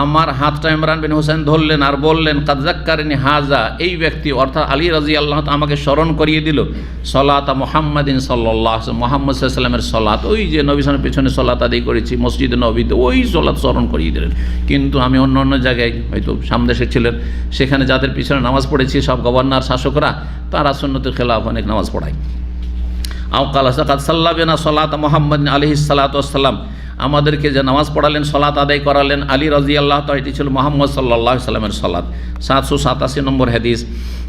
আমার হাতটা ইমরান বিন হোসেন ধরলেন আর বললেন, কাদ যাক্কারানি হাযা, এই ব্যক্তি অর্থাৎ আলী রাদিয়াল্লাহু তাআলা আমাকে স্মরণ করিয়ে দিল সালাত মুহাম্মাদিন সাল্লাল্লাহু আলাইহি ওয়াসাল্লাম, মুহাম্মদ সাল্লাল্লাহু আলাইহি ওয়াসাল্লামের সালাত, ওই যে নবী সাল্লাল্লাহু পেছনে সালাত আদায় করেছি মসজিদে নববীতে, ওই সালাত স্মরণ করিয়ে দিলেন। কিন্তু আমি অন্য অন্য জায়গায় হয়তো সামদেশে ছিলেন, সেখানে যাদের পিছনে নামাজ পড়েছি সব গভর্নর শাসকরা, তারা সুন্নতের খেলাফ অনেক নামাজ পড়ায়। আও কাল কাদ সাল্লাবিনা সালাত মুহাম্মদ আলাইহিস সালাতু ওয়াসসালাম, আমাদেরকে যে নামাজ পড়ালেন, সালাত আদায় করালেন আলী রাদিয়াল্লাহু তাআলা, এটি ছিল মুহাম্মদ সাল্লাল্লাহু আলাইহি সাল্লামের সালাত। 787 নম্বর হাদিস,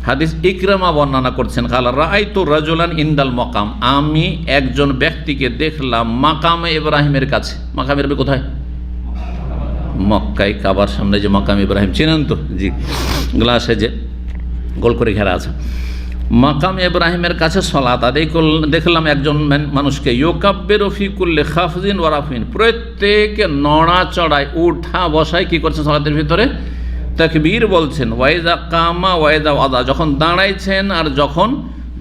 হাদিস ইকরামা বর্ণনা করছেন, কাল রাআইতু রাজুলান ইনদাল মাকাম, আমি একজন ব্যক্তিকে দেখলাম মাকামে ইব্রাহিমের কাছে। মাকাম ইব্রাহিম কোথায়? মক্কায়, কাবার সামনে যে মাকাম ইব্রাহিম চেনেন তো? জি, গ্লাসে যে গোল করে ঘেরা আছে, মাকাম ইব্রাহিমের কাছে সালাত আদায় করলেন। দেখলাম একজন মানুষকে, ইউকাব্বিরু ফি কুল্লি খাফজিন ওয়া রাফিন, প্রত্যেক নড়া চড়ায় উঠা বসায় কি করছেন সালাতের ভিতরে? তাকবীর বলছেন। ওয়াইজা কামা ওয়াইজা ওয়াদা, যখন দাঁড়াইছেন আর যখন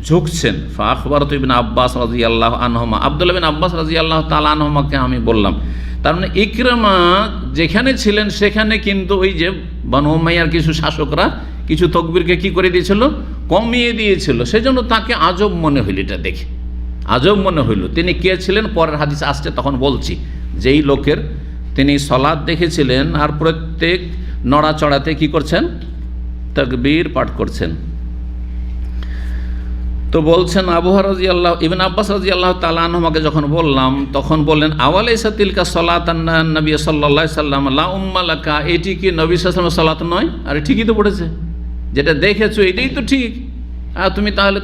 ঝুঁকছেন। ফাখবারতু ইবনে আব্বাস রাদিয়াল্লাহু আনহুমা, আব্দুল্লাহ বিন আব্বাস রাদিয়াল্লাহু তাআলা আনহুমাকে আমি বললাম। তার মানে ইকরামা যেখানে ছিলেন সেখানে কিন্তু ওই যে বনু উমাইয়ার কিছু শাসকরা কিছু তকবীরকে কি করে দিয়েছিল? কমিয়ে দিয়েছিল। সেজন্য তাকে আজব মনে হইল, এটা দেখে আজব মনে হইল। তিনি কে ছিলেন পরের হাদিস আসছে তখন বলছি। যেই লোকের তিনি সালাত দেখেছিলেন আর প্রত্যেক নড়াচড়াতে কি করছেন? তাকবীর পাঠ করছেন। তো বলছেন আবু রাদিয়াল্লাহু ইবনে আব্বাস রাদিয়াল্লাহু তাআলা আনহুমাকে যখন বললাম, তখন বললেন, আওয়ালাইসা তিলকা সালাতান নবী সাল্লাল্লাহু আলাইহি সাল্লাম লা উম্মা লাকা, এটি কি নবী সাল্লাল্লাহু আলাইহি ওয়াসাল্লামের সালাত নয়? আরে ঠিকই তো পড়েছে, যেটা দেখেছো এটাই তো ঠিক। তুমি তাহলে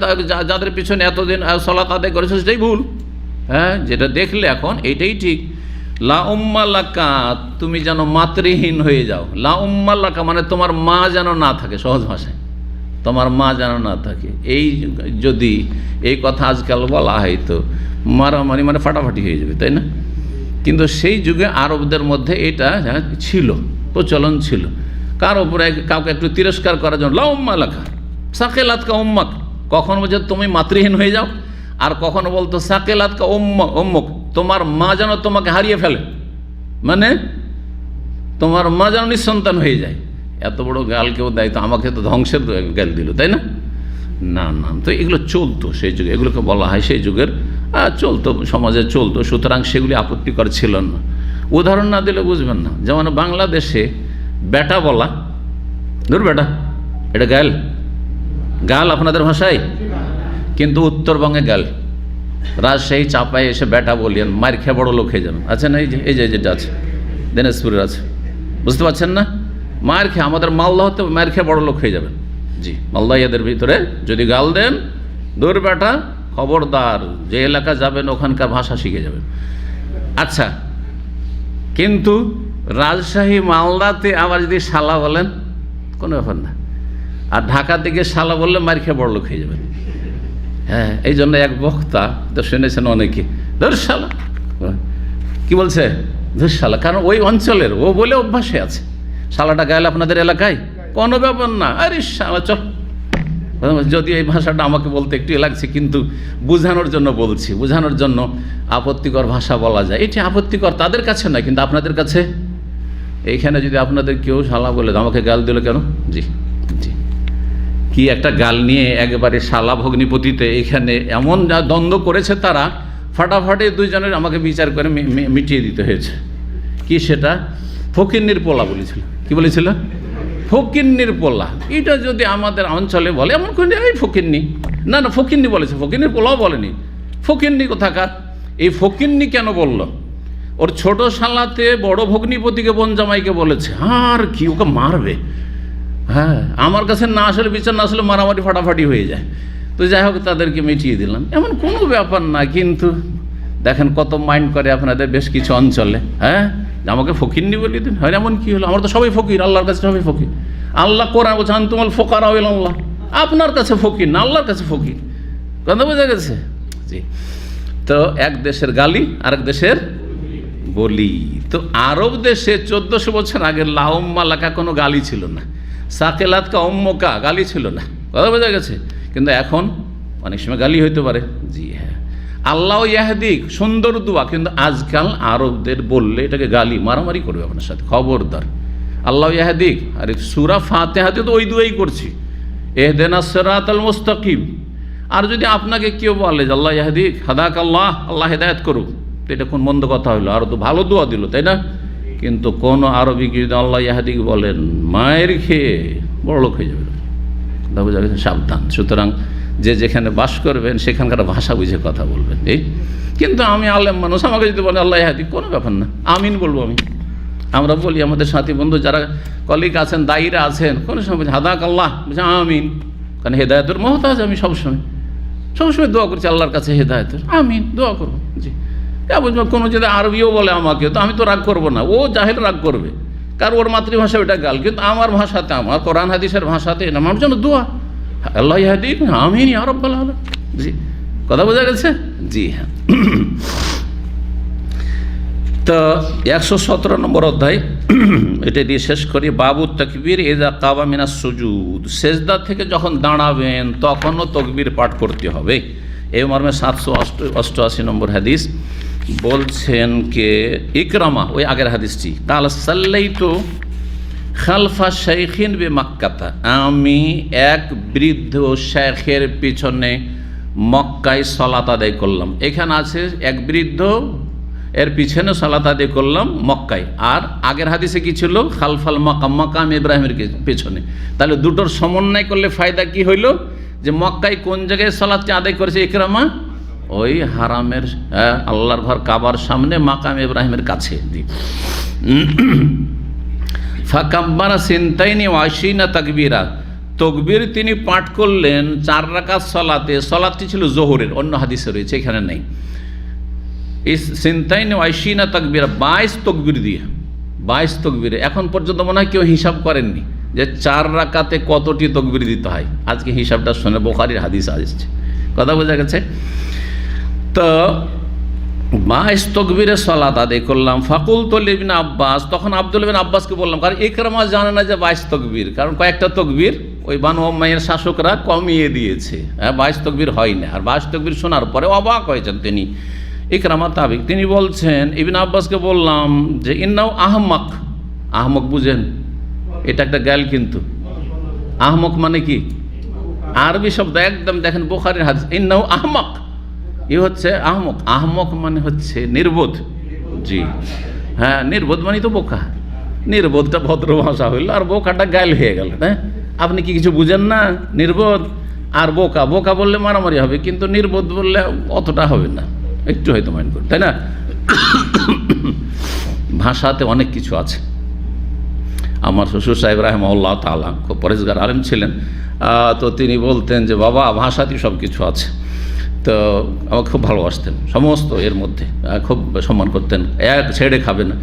যাদের পিছনে এতদিন সালাত আদায় করেছো সেটাই ভুল। হ্যাঁ, যেটা দেখলে এখন এইটাই ঠিক। লা উম্মা লাকা, তুমি যেন মাতৃহীন হয়ে যাও। লা উম্মা লাকা মানে তোমার মা যেন না থাকে, সহজ ভাষায় তোমার মা যেন না থাকে। এই যদি এই কথা আজকাল বলা হয় তো মারামারি মানে ফাটাফাটি হয়ে যাবে, তাই না? কিন্তু সেই যুগে আরবদের মধ্যে এটা ছিল, প্রচলন ছিল। কার ওপরে কাউকে একটু তিরস্কার করার জন্য লা উম্মা লাকা সাকেলাত কা উম্মাক, কখনো বলছে তুমি মাতৃহীন হয়ে যাও, আর কখনো বলতো সাকেলাত কা উম্মুক, তোমার মা যেন তোমাকে হারিয়ে ফেলে, মানে তোমার মা যেন নিঃসন্তান হয়ে যায়। এত বড় গাল কেউ দেয় তো আমাকে তো ধ্বংসের গাল দিল, তাই না? না না, তো এগুলো চলতো সেই যুগে, এগুলোকে বলা হয় সেই যুগের চলতো, সমাজে চলতো। সুতরাং সেগুলি আপত্তিকর ছিল না। উদাহরণ না দিলে বুঝবেন না। যেমন বাংলাদেশে বেটা বলা, ধর বেটা, এটা গাল, গাল আপনাদের ভাষায়, কিন্তু উত্তরবঙ্গে গাল। রাজশাহী চাপায় এসে বেটা বলিয়েন, মার খেয়ে বড় লোক হয়ে যাবেন। আচ্ছা না, এই যে যেটা আছে দিনাজপুরের আছে, বুঝতে পারছেন না? মার খেয়ে আমাদের মালদা হতে মার খেয়ে বড় লোক হয়ে যাবেন। জি, মালদাইয়াদের ভিতরে যদি গাল দেন, দূর বেটা, খবরদার, যে এলাকা যাবেন ওখানকার ভাষা শিখে যাবেন। আচ্ছা, কিন্তু রাজশাহী মালদাতে আবার যদি শালা বলেন কোনো ব্যাপার না, আর ঢাকা থেকে শালা বললে মার খেয়ে বড় লোক হয়ে যাবেন। হ্যাঁ, এই জন্য এক বক্তা তো শুনেছেন অনেকে, ধর শালা, কি বলছে? ধর শালা, কারণ ওই অঞ্চলের ও বলে অভ্যাসে আছে। শালাটা গায়ে আপনাদের এলাকায় কোনো ব্যাপার না, আরে শালা চল। যদিও এই ভাষাটা আমাকে বলতে একটু লাগছে, কিন্তু বোঝানোর জন্য বলছি, বোঝানোর জন্য আপত্তিকর ভাষা বলা যায়। এটি আপত্তিকর তাদের কাছে না, কিন্তু আপনাদের কাছে। এইখানে যদি আপনাদের কেউ শালা বলে আমাকে গাল দিল কেন? জি জি, কি একটা গাল নিয়ে একেবারে শালা ভগ্নিপতিতে এখানে এমন দ্বন্দ্ব করেছে তারা, ফাটাফাটি দুইজনের আমাকে বিচার করে মিটিয়ে দিতে হয়েছে। কি সেটা? ফকিন্নির পোলা বলেছিল। কি বলেছিল? ফকিন্নির পোলা। এটা যদি আমাদের অঞ্চলে বলে এমন করে, এই ফকিন্নি, না না ফকিন্নি বলেছে, ফকিন্নির পোলাও বলেনি। ফকিন্নি কোথাকার? এই ফকিন্নি কেন বলল? ওর ছোট শালাতে বড় ভগ্নিপতিকে বোন জামাইকে বলেছে, আর কি ওকে মারবে। হ্যাঁ, আমার কাছে না আসলে বিচার না আসলে মারামারি ফাটাফাটি হয়ে যায়। তো যাই হোক, তাদেরকে মিটিয়ে দিলাম, এমন কোনো ব্যাপার না। কিন্তু দেখেন কত মাইন্ড করে আপনাদের বেশ কিছু অঞ্চলে। হ্যাঁ, আমাকে ফকিরনি বলে দিন। হয় এমন কি হলো? আমরা তো সবাই ফকির, আল্লাহর কাছে সবাই ফকির। আল্লাহ কোরআন বলছে আনতুমুল ফুকারা ইলাল্লাহ, আপনার কাছে ফকির না, আল্লাহর কাছে ফকির। কথা বোঝা গেছে? জি। তো এক দেশের গালি আরেক দেশের বলি। তো আরব দেশে 1400 বছর আগে লাউম্মা লাকা কোনো গালি ছিল না, সাকেলাত কা উম্মকা গালি ছিল না, কথা বোঝা গেছে। কিন্তু এখন অনেক সময় গালি হইতে পারে। জি হ্যাঁ, আল্লাহ ইয়াহদিক সুন্দর দোয়া, কিন্তু আজকাল আরবদের বললে এটাকে গালি, মারামারি করবে আপনার সাথে, খবরদার। আল্লাহ ইয়াহদিক, আরে সূরা ফাতিহাতে তো ওই দোয়াই করছি, ইহদিনাস সিরাতাল মুস্তাকিম। আর যদি আপনাকে কেউ বলে যে আল্লাহ ইয়াহদিক হাদাক আল্লাহ, আল্লাহ হেদায়েত করুক, তো এটা কোন মন্দ কথা হইলো? আরও তো ভালো দোয়া দিল, তাই না? কিন্তু কোন আরবিকে যদি আল্লাহ ইয়াহদিক বলেন, মায়ের খেয়ে বড় লোক হয়ে যাবে, কথা বোঝা গেছে, সাবধান। সুতরাং যে যেখানে বাস করবেন সেখানকার ভাষা বুঝে কথা বলবেন। এই কিন্তু আমি আলেম মানুষ, আমাকে যদি বলে আল্লাহ ইয়াহদিক, কোনো ব্যাপার না, আমিন বলবো আমি। আমরা বলি আমাদের সাথী বন্ধু যারা কলিগ আছেন, দায়ীরা আছেন, কোনো সময় বলছি হাদাক আল্লাহ, বলছে আমিন, কারণ হেদায়েতের মহতাজ আমি সবসময় দোয়া করছি আল্লাহর কাছে হেদায়েতের, আমিন দোয়া করবো। জি, কোনো যদি আরবিও বলে আমাকে, তো আমি তো রাগ করবো না, ও জাহেল রাগ করবে, কারণ ওর মাতৃভাষা ওটা গাল। কিন্তু আমার ভাষাতে, আমার কোরআন হাদিসের ভাষাতে এটা আমার জন্য দোয়া, আল্লাহ ইয়াহদিক আমিন ইয়া রাব্বাল আলামিন। জি, কথা বোঝা গেছে। জি হ্যাঁ। তো 117 নম্বর অধ্যায়, এটা দিয়ে শেষ করি। বাবু তাকবীর ইযা কাবা মিনাস সুজুদ, সেজদা থেকে যখন দাঁড়াবেন তখনও তাকবীর পাঠ করতে হবে। এই মর্মে 788 নম্বর হাদিস বলছেন কে ইকরামা, ওই আগের হাদিসটি, কাল সাল্লাইতু খালফা শাইখিন বি মাক্কাতা, আমি এক বৃদ্ধ শেখের পিছনে মক্কায় সালাত আদায় করলাম। এখানে আছে এক বৃদ্ধ এর পিছনে সালাত আদায় করলাম মক্কায়, আর আগের হাদিসে কি ছিল? খালফাল মাকাম, মাকাম ইব্রাহিমের পেছনে। তাহলে দুটোর সমন্বয় করলে ফায়দা কি হইল? যে মক্কায় কোন জায়গায় সালাতটি আদায় করেছে ইকরামা? ওই হারামের, আল্লাহর ঘর কাবার সামনে মাকাম ইব্রাহিমের কাছে। ফাকাব্বারা সিনতাইনি ওয়া আশরিনা তাকবীরা, তাকবীর তিনি পাঠ করলেন 4 রাকাত সালাতে। সালাতটি ছিল যোহরের, অন্য হাদিসে রয়েছে, এখানে নেই। সিনতাইনি ওয়া আশরিনা তাকবীরা, 22 তাকবীর দিয়ে, 22 তাকবীরে। এখন পর্যন্ত মনে হয় কেউ হিসাব করেননি যে 4 রাকাতে কতটি তাকবীর দিতে হয়। আজকে হিসাবটা শুনে বুখারীর হাদিস আসছে, কথা বোঝা গেছে। তো 22 তাকবীরে সালাত আদায় করলাম। ফাকুলতু লিবনে আব্বাস, তখন আব্দুল্লাহ বিন আব্বাসকে বললাম, কারণ ইকরামা জানে না যে 22 তাকবীর, কারণ কয়েকটা তাকবীর ওই বানু উমাইয়ার শাসকরা কমিয়ে দিয়েছে, 22 তাকবীর হয় না। আর 22 তাকবীর শোনার পরে অবাক হয়েছেন তিনি, ইকরামা তাবিক। তিনি বলছেন, ইবনে আব্বাসকে বললাম যে ইন্নাউ আহমাক, আহমক বুঝেন, এটা একটা গাল, কিন্তু আহমক মানে কি? আরবি শব্দ, একদম দেখেন বুখারীর হাদিস, ইন্নাউ আহমাক, এ হচ্ছে আহমক। আহমক মানে হচ্ছে নির্বোধ। জি হ্যাঁ, নির্বোধ মানে তো বোকা, নির্বোধটা ভদ্র ভাষা হইল, আর বোকাটা গাইল হয়ে গেল। হ্যাঁ, আপনি কি কিছু বুঝেন না? নির্বোধ আর বোকা, বোকা বললে মারামারি হবে, কিন্তু নির্বোধ বললে অতটা হবে না, একটু হয়তো মাইন্ড করবে, তাই না? ভাষাতে অনেক কিছু আছে। আমার শ্বশুর সাহেব রাহিমাহুল্লাহ তাআলা খুব পরেজগার আলেম ছিলেন। তো তিনি বলতেন যে বাবা, ভাষাতেই সব কিছু আছে। তো আমাকে খুব ভালোবাসতেন, সমস্ত এর মধ্যে খুব সম্মান করতেন, এক ছেড়ে খাবে না।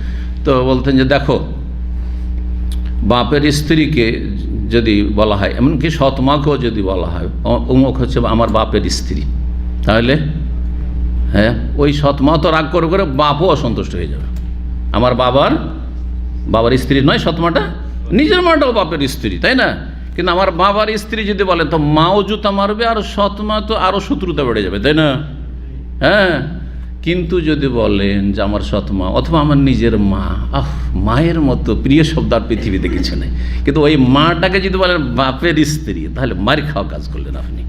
তো বলতেন যে দেখো, বাপের স্ত্রীকে যদি বলা হয়, এমনকি সৎমাকেও যদি বলা হয় অমুক হচ্ছে আমার বাপের স্ত্রী, তাহলে হ্যাঁ, ওই সৎমা তো রাগ করে করে বাপও অসন্তুষ্ট হয়ে যাবে। আমার বাবার স্ত্রী নয় সৎমাটা, নিজের মাটাও বাপের স্ত্রী, তাই না? কিন্তু আমার বাবার স্ত্রী যদি বলে, তো মাও জুতা মারবে, আর সৎমা তো আরও শত্রুতা বেড়ে যাবে, তাই না? হ্যাঁ, কিন্তু যদি বলেন যে আমার সৎমা অথবা আমার নিজের মা, মায়ের মতো প্রিয় শব্দ আর পৃথিবীতে কিছু নেই। কিন্তু ওই মাটাকে যদি বলেন বাপের স্ত্রী, তাহলে মারি খাওয়া কাজ করলেন আপনি,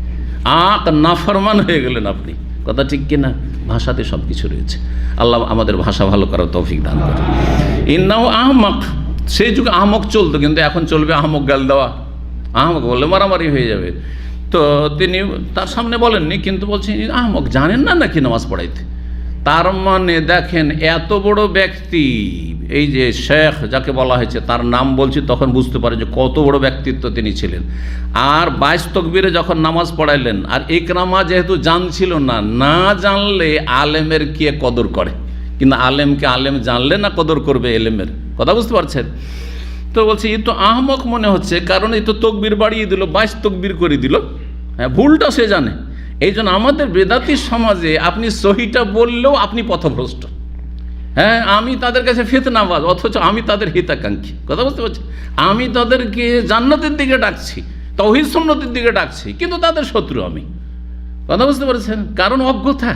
নাফরমান হয়ে গেলেন আপনি। কথা ঠিক কিনা? ভাষাতে সব কিছু রয়েছে। আল্লাহ আমাদের ভাষা ভালো করার তৌফিক দান করে। ইন্নাহু আহমাক, সেই যুগে আহমক চলতো, কিন্তু এখন চলবে আহমক গাল দেওয়া? আহমক বললে মারামারি হয়ে যাবে। তো তিনি তার সামনে বলেননি, কিন্তু বলছেন আহমক, জানেন না নাকি নামাজ পড়াইতে? তার মানে দেখেন, এত বড় ব্যক্তি, এই যে শেখ যাকে বলা হয়েছে তার নাম বলছি, তখন বুঝতে পারে যে কত বড় ব্যক্তিত্ব তিনি ছিলেন। আর 22 তাকবীরে যখন নামাজ পড়াইলেন, আর ইকরামা যেহেতু জানছিল না, না জানলে আলেমের কে কদর করে, কিন্তু আলেমকে আলেম জানলে না কদর করবে এলেমের, কথা বুঝতে পারছেন? তো বলছে এই তো আহমক মনে হচ্ছে, কারণ এই তো তকবীর বাড়িয়ে দিল, 22 তাকবীর করে দিল। হ্যাঁ, ভুলটা সে জানে। এই জন্য আমাদের বেদাতি সমাজে আপনি সহিটা বললেও আপনি পথভ্রষ্ট। হ্যাঁ, আমি তাদের কাছে ফিতনাবাজ, অথচ আমি তাদের হিতাকাঙ্ক্ষী। কথা বুঝতে পারছি? আমি তাদেরকে জান্নাতের দিকে ডাকছি, তাওহীদ সুন্নতের দিকে ডাকছি, কিন্তু তাদের শত্রু আমি। কথা বুঝতে পারছেন? কারণ অজ্ঞতা।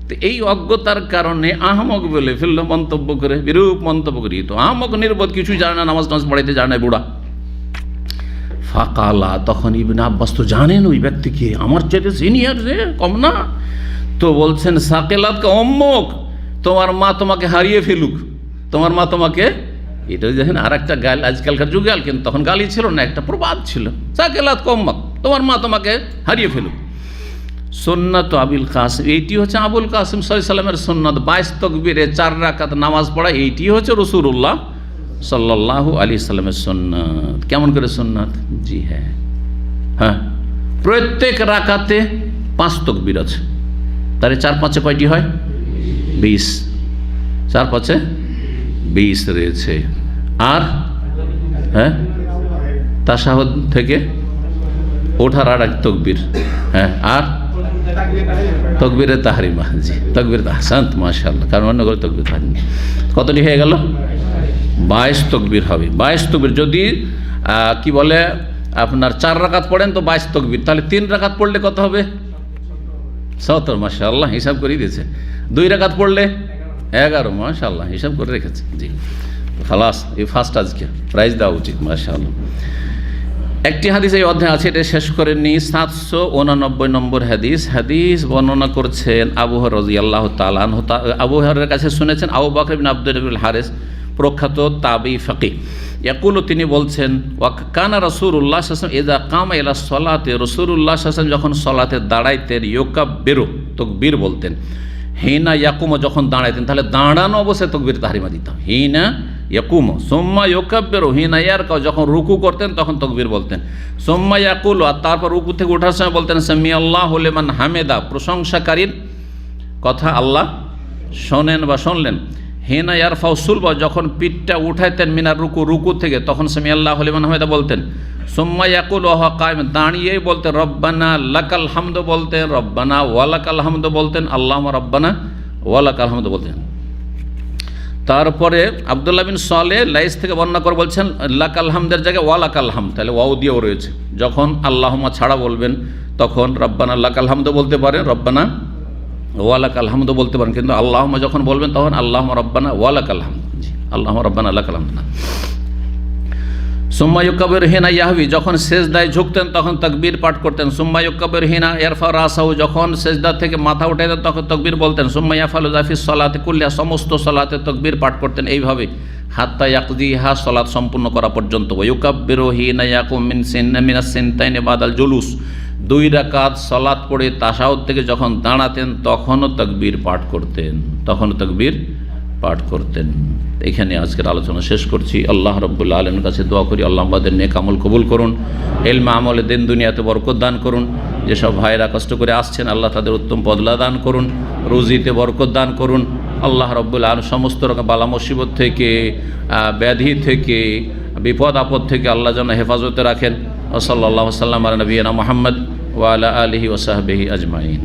তো এই অজ্ঞতার কারণে আহমক বলে ফেললো, মন্তব্য করে, বিরূপ মন্তব্য করি। তো আহমক নির্বোধ, কিছু জানে না, নামাজ টামাজ পড়াইতে জানে না, বুড়া। ফাকালা, তখন ইবনে আব্বাস তো জানেন ওই ব্যক্তিকে, আমার চাইতে সিনিয়র, রে কম না। তো বলছেন, সাকেলাতকে অম্মক, তোমার মা তোমাকে হারিয়ে ফেলুক, তোমার মা তোমাকে। এটা দেখেন আর একটা গাল, আজকালকার যুগাল, কিন্তু তখন গালি ছিল না, একটা প্রবাদ ছিল, সাকেলাতকে অম্মক, তোমার মা তোমাকে হারিয়ে ফেলুক। সুন্নাত আবুল কাসিম, এইটি হচ্ছে আবুল কাসিম সাল্লাল্লাহু আলাইহি সাল্লামের সুন্নাত। 22 তাকবীরে 4 রাকাত নামাজ পড়া, এইটি হচ্ছে রাসূলুল্লাহ সাল্লাল্লাহু আলাইহি সাল্লামের সুন্নাত। কেমন করে সুন্নাত? জি হ্যাঁ, হ্যাঁ, প্রত্যেক রাকাতে 5 তাকবীর আছে। তাহলে 4 5 কয়টি হয়? 20। 4 5 20 রয়েছে। আর হ্যাঁ, তাশাহুদ থেকে ওঠার আর এক তাকবীর, হ্যাঁ, আর তাকবীরে তাহরিমা। জি, তাকবীর আহসানত, মাশাআল্লাহ। কারণ অন্য করে তাকবীর তাহরিমা কতটি হয়ে গেল? 22 তাকবীর হবে। 22 তাকবীর যদি কি বলে আপনার 4 রাকাত পড়েন তো 22 তাকবীর, তাহলে 3 রাকাত পড়লে কত হবে? 70। মাশাআল্লাহ, হিসাব করে দিয়েছে। 2 রাকাত পড়লে 11। মাশাআল্লাহ, হিসাব করে রেখেছে। জি, খালাস, এই ফার্স্ট আজকে প্রাইজ দেওয়া উচিত। মাশাআল্লাহ। একটি হাদিস এই অধ্যায় আছে, এটা শেষ করে নিই। 789 নম্বর হাদিস। হাদিস বর্ণনা করছেন আবু হুরায়রা রাদিয়াল্লাহু তাআলা আনহু। আবু হুরায়রার কাছে শুনেছেন আবু বকর ইবনে আব্দুল হারিস, প্রখ্যাত তাবিঈ ফাকিহ। ইয়াকুলু, তিনি বলছেন, ওয়া কানা রাসূলুল্লাহ সাল্লাল্লাহু আলাইহি ওয়াসাল্লাম ইযা কামা ইলা সলাতে, রাসূলুল্লাহ সাল্লাল্লাহু আলাইহি ওয়াসাল্লাম যখন সলাতে দাঁড়াইতেন, ইউকাব্বিরু, তাকবীর বলতেন। হিনা ইয়াকুমু, যখন দাঁড়াইতেন, তাহলে দাঁড়ানো অবস্থায় তাকবীর তাহরিমা দিতাম। হিনা ইয়াকুমু, সুম্মা ইউকাব্বিরু, হিনা ইয়ারকাউ, যখন রুকু করতেন তখন তাকবীর বলতেন। সুম্মা ইয়াকুলু, আর তারপর রুকু থেকে ওঠার সময় বলতেন, সামিআল্লাহু লিমান হামিদা, প্রশংসাকারীর কথা আল্লাহ শোনেন বা শুনলেন। হিনা ইয়ারফাউ সুলবা, যখন পিঠটা উঠাইতেন মিনার রুকু, রুকু থেকে, তখন সামিআল্লাহু লিমান হামিদা বলতেন। সুম্মা ইয়াকুলু ওয়া কায়েম, দাঁড়িয়েই বলতেন রব্বানা লাকাল হামদু বলতেন, রব্বানা ওয়া লাকাল হামদু বলতেন, আল্লাহুম্মা রব্বানা ওয়া লাকাল হামদু বলতেন। তারপরে আব্দুল্লাহ বিন সালেহ লাইস থেকে বর্ণনা করে বলছেন, লাকাল হামদের জায়গায় ওয়া লাকাল হামদ, তাহলে ওয়াও দিয়েও রয়েছে। যখন আল্লাহুম্মা ছাড়া বলবেন তখন রব্বানা লাকাল হামদু বলতে পারেন, রব্বানা ওয়া লাকাল হামদু বলতে পারেন, কিন্তু আল্লাহুম্মা যখন বলবেন তখন আল্লাহুম্মা রব্বানা ওয়া লাকাল হামদ। জি, আল্লাহুম্মা রব্বানা লাকাল হামদ না। সুম্মা ইউকাব্বিরু হিনা ইয়াহবি, যখন সেজদায় ঝুঁকতেন তখন তাকবীর পাঠ করতেন। সুম্মা ইউকাব্বিরু হিনা ইয়ারফা রাসাহু, যখন সেজদা থেকে মাথা উঠাইতেন তখন তাকবীর বলতেন। সুম্মা ইয়াফআলু যাফিস সালাতি কুল্লিহা, সমস্ত সালাতে তাকবীর পাঠ করতেন এইভাবে, হাত্তা ইয়াকদিহা, সালাত সম্পূর্ণ করা পর্যন্ত। ওয়া ইউকাব্বিরু হিনা ইয়াকুম মিনাস সিনতাইনি বাদাল জুলুস, 2 রাকাত সালাত পড়ে তাশাহুদ থেকে যখন দাঁড়াতেন তখনও তাকবীর পাঠ করতেন, তখনও তাকবীর পাঠ করতেন। এখানে আজকের আলোচনা শেষ করছি। আল্লাহ রাব্বুল আলামিনের কাছে দোয়া করি, আল্লাহ আমাদের নেক আমল কবুল করুন, ইলম আমলে দিন দুনিয়াতে বরকত দান করুন। যেসব ভাইরা কষ্ট করে আসছেন আল্লাহ তাদের উত্তম বদলা দান করুন, রুজিতে বরকত দান করুন। আল্লাহ রাব্বুল আলামিন সমস্ত রকম বালা মুসিবত থেকে, ব্যাধি থেকে, বিপদ আপদ থেকে আল্লাহ যেন হেফাজতে রাখেন। ওয়া সাল্লাল্লাহু আলা নবিয়িনা মুহাম্মদ ওয়া আলা আলিহি ওয়া সাহবিহি আজমাইন।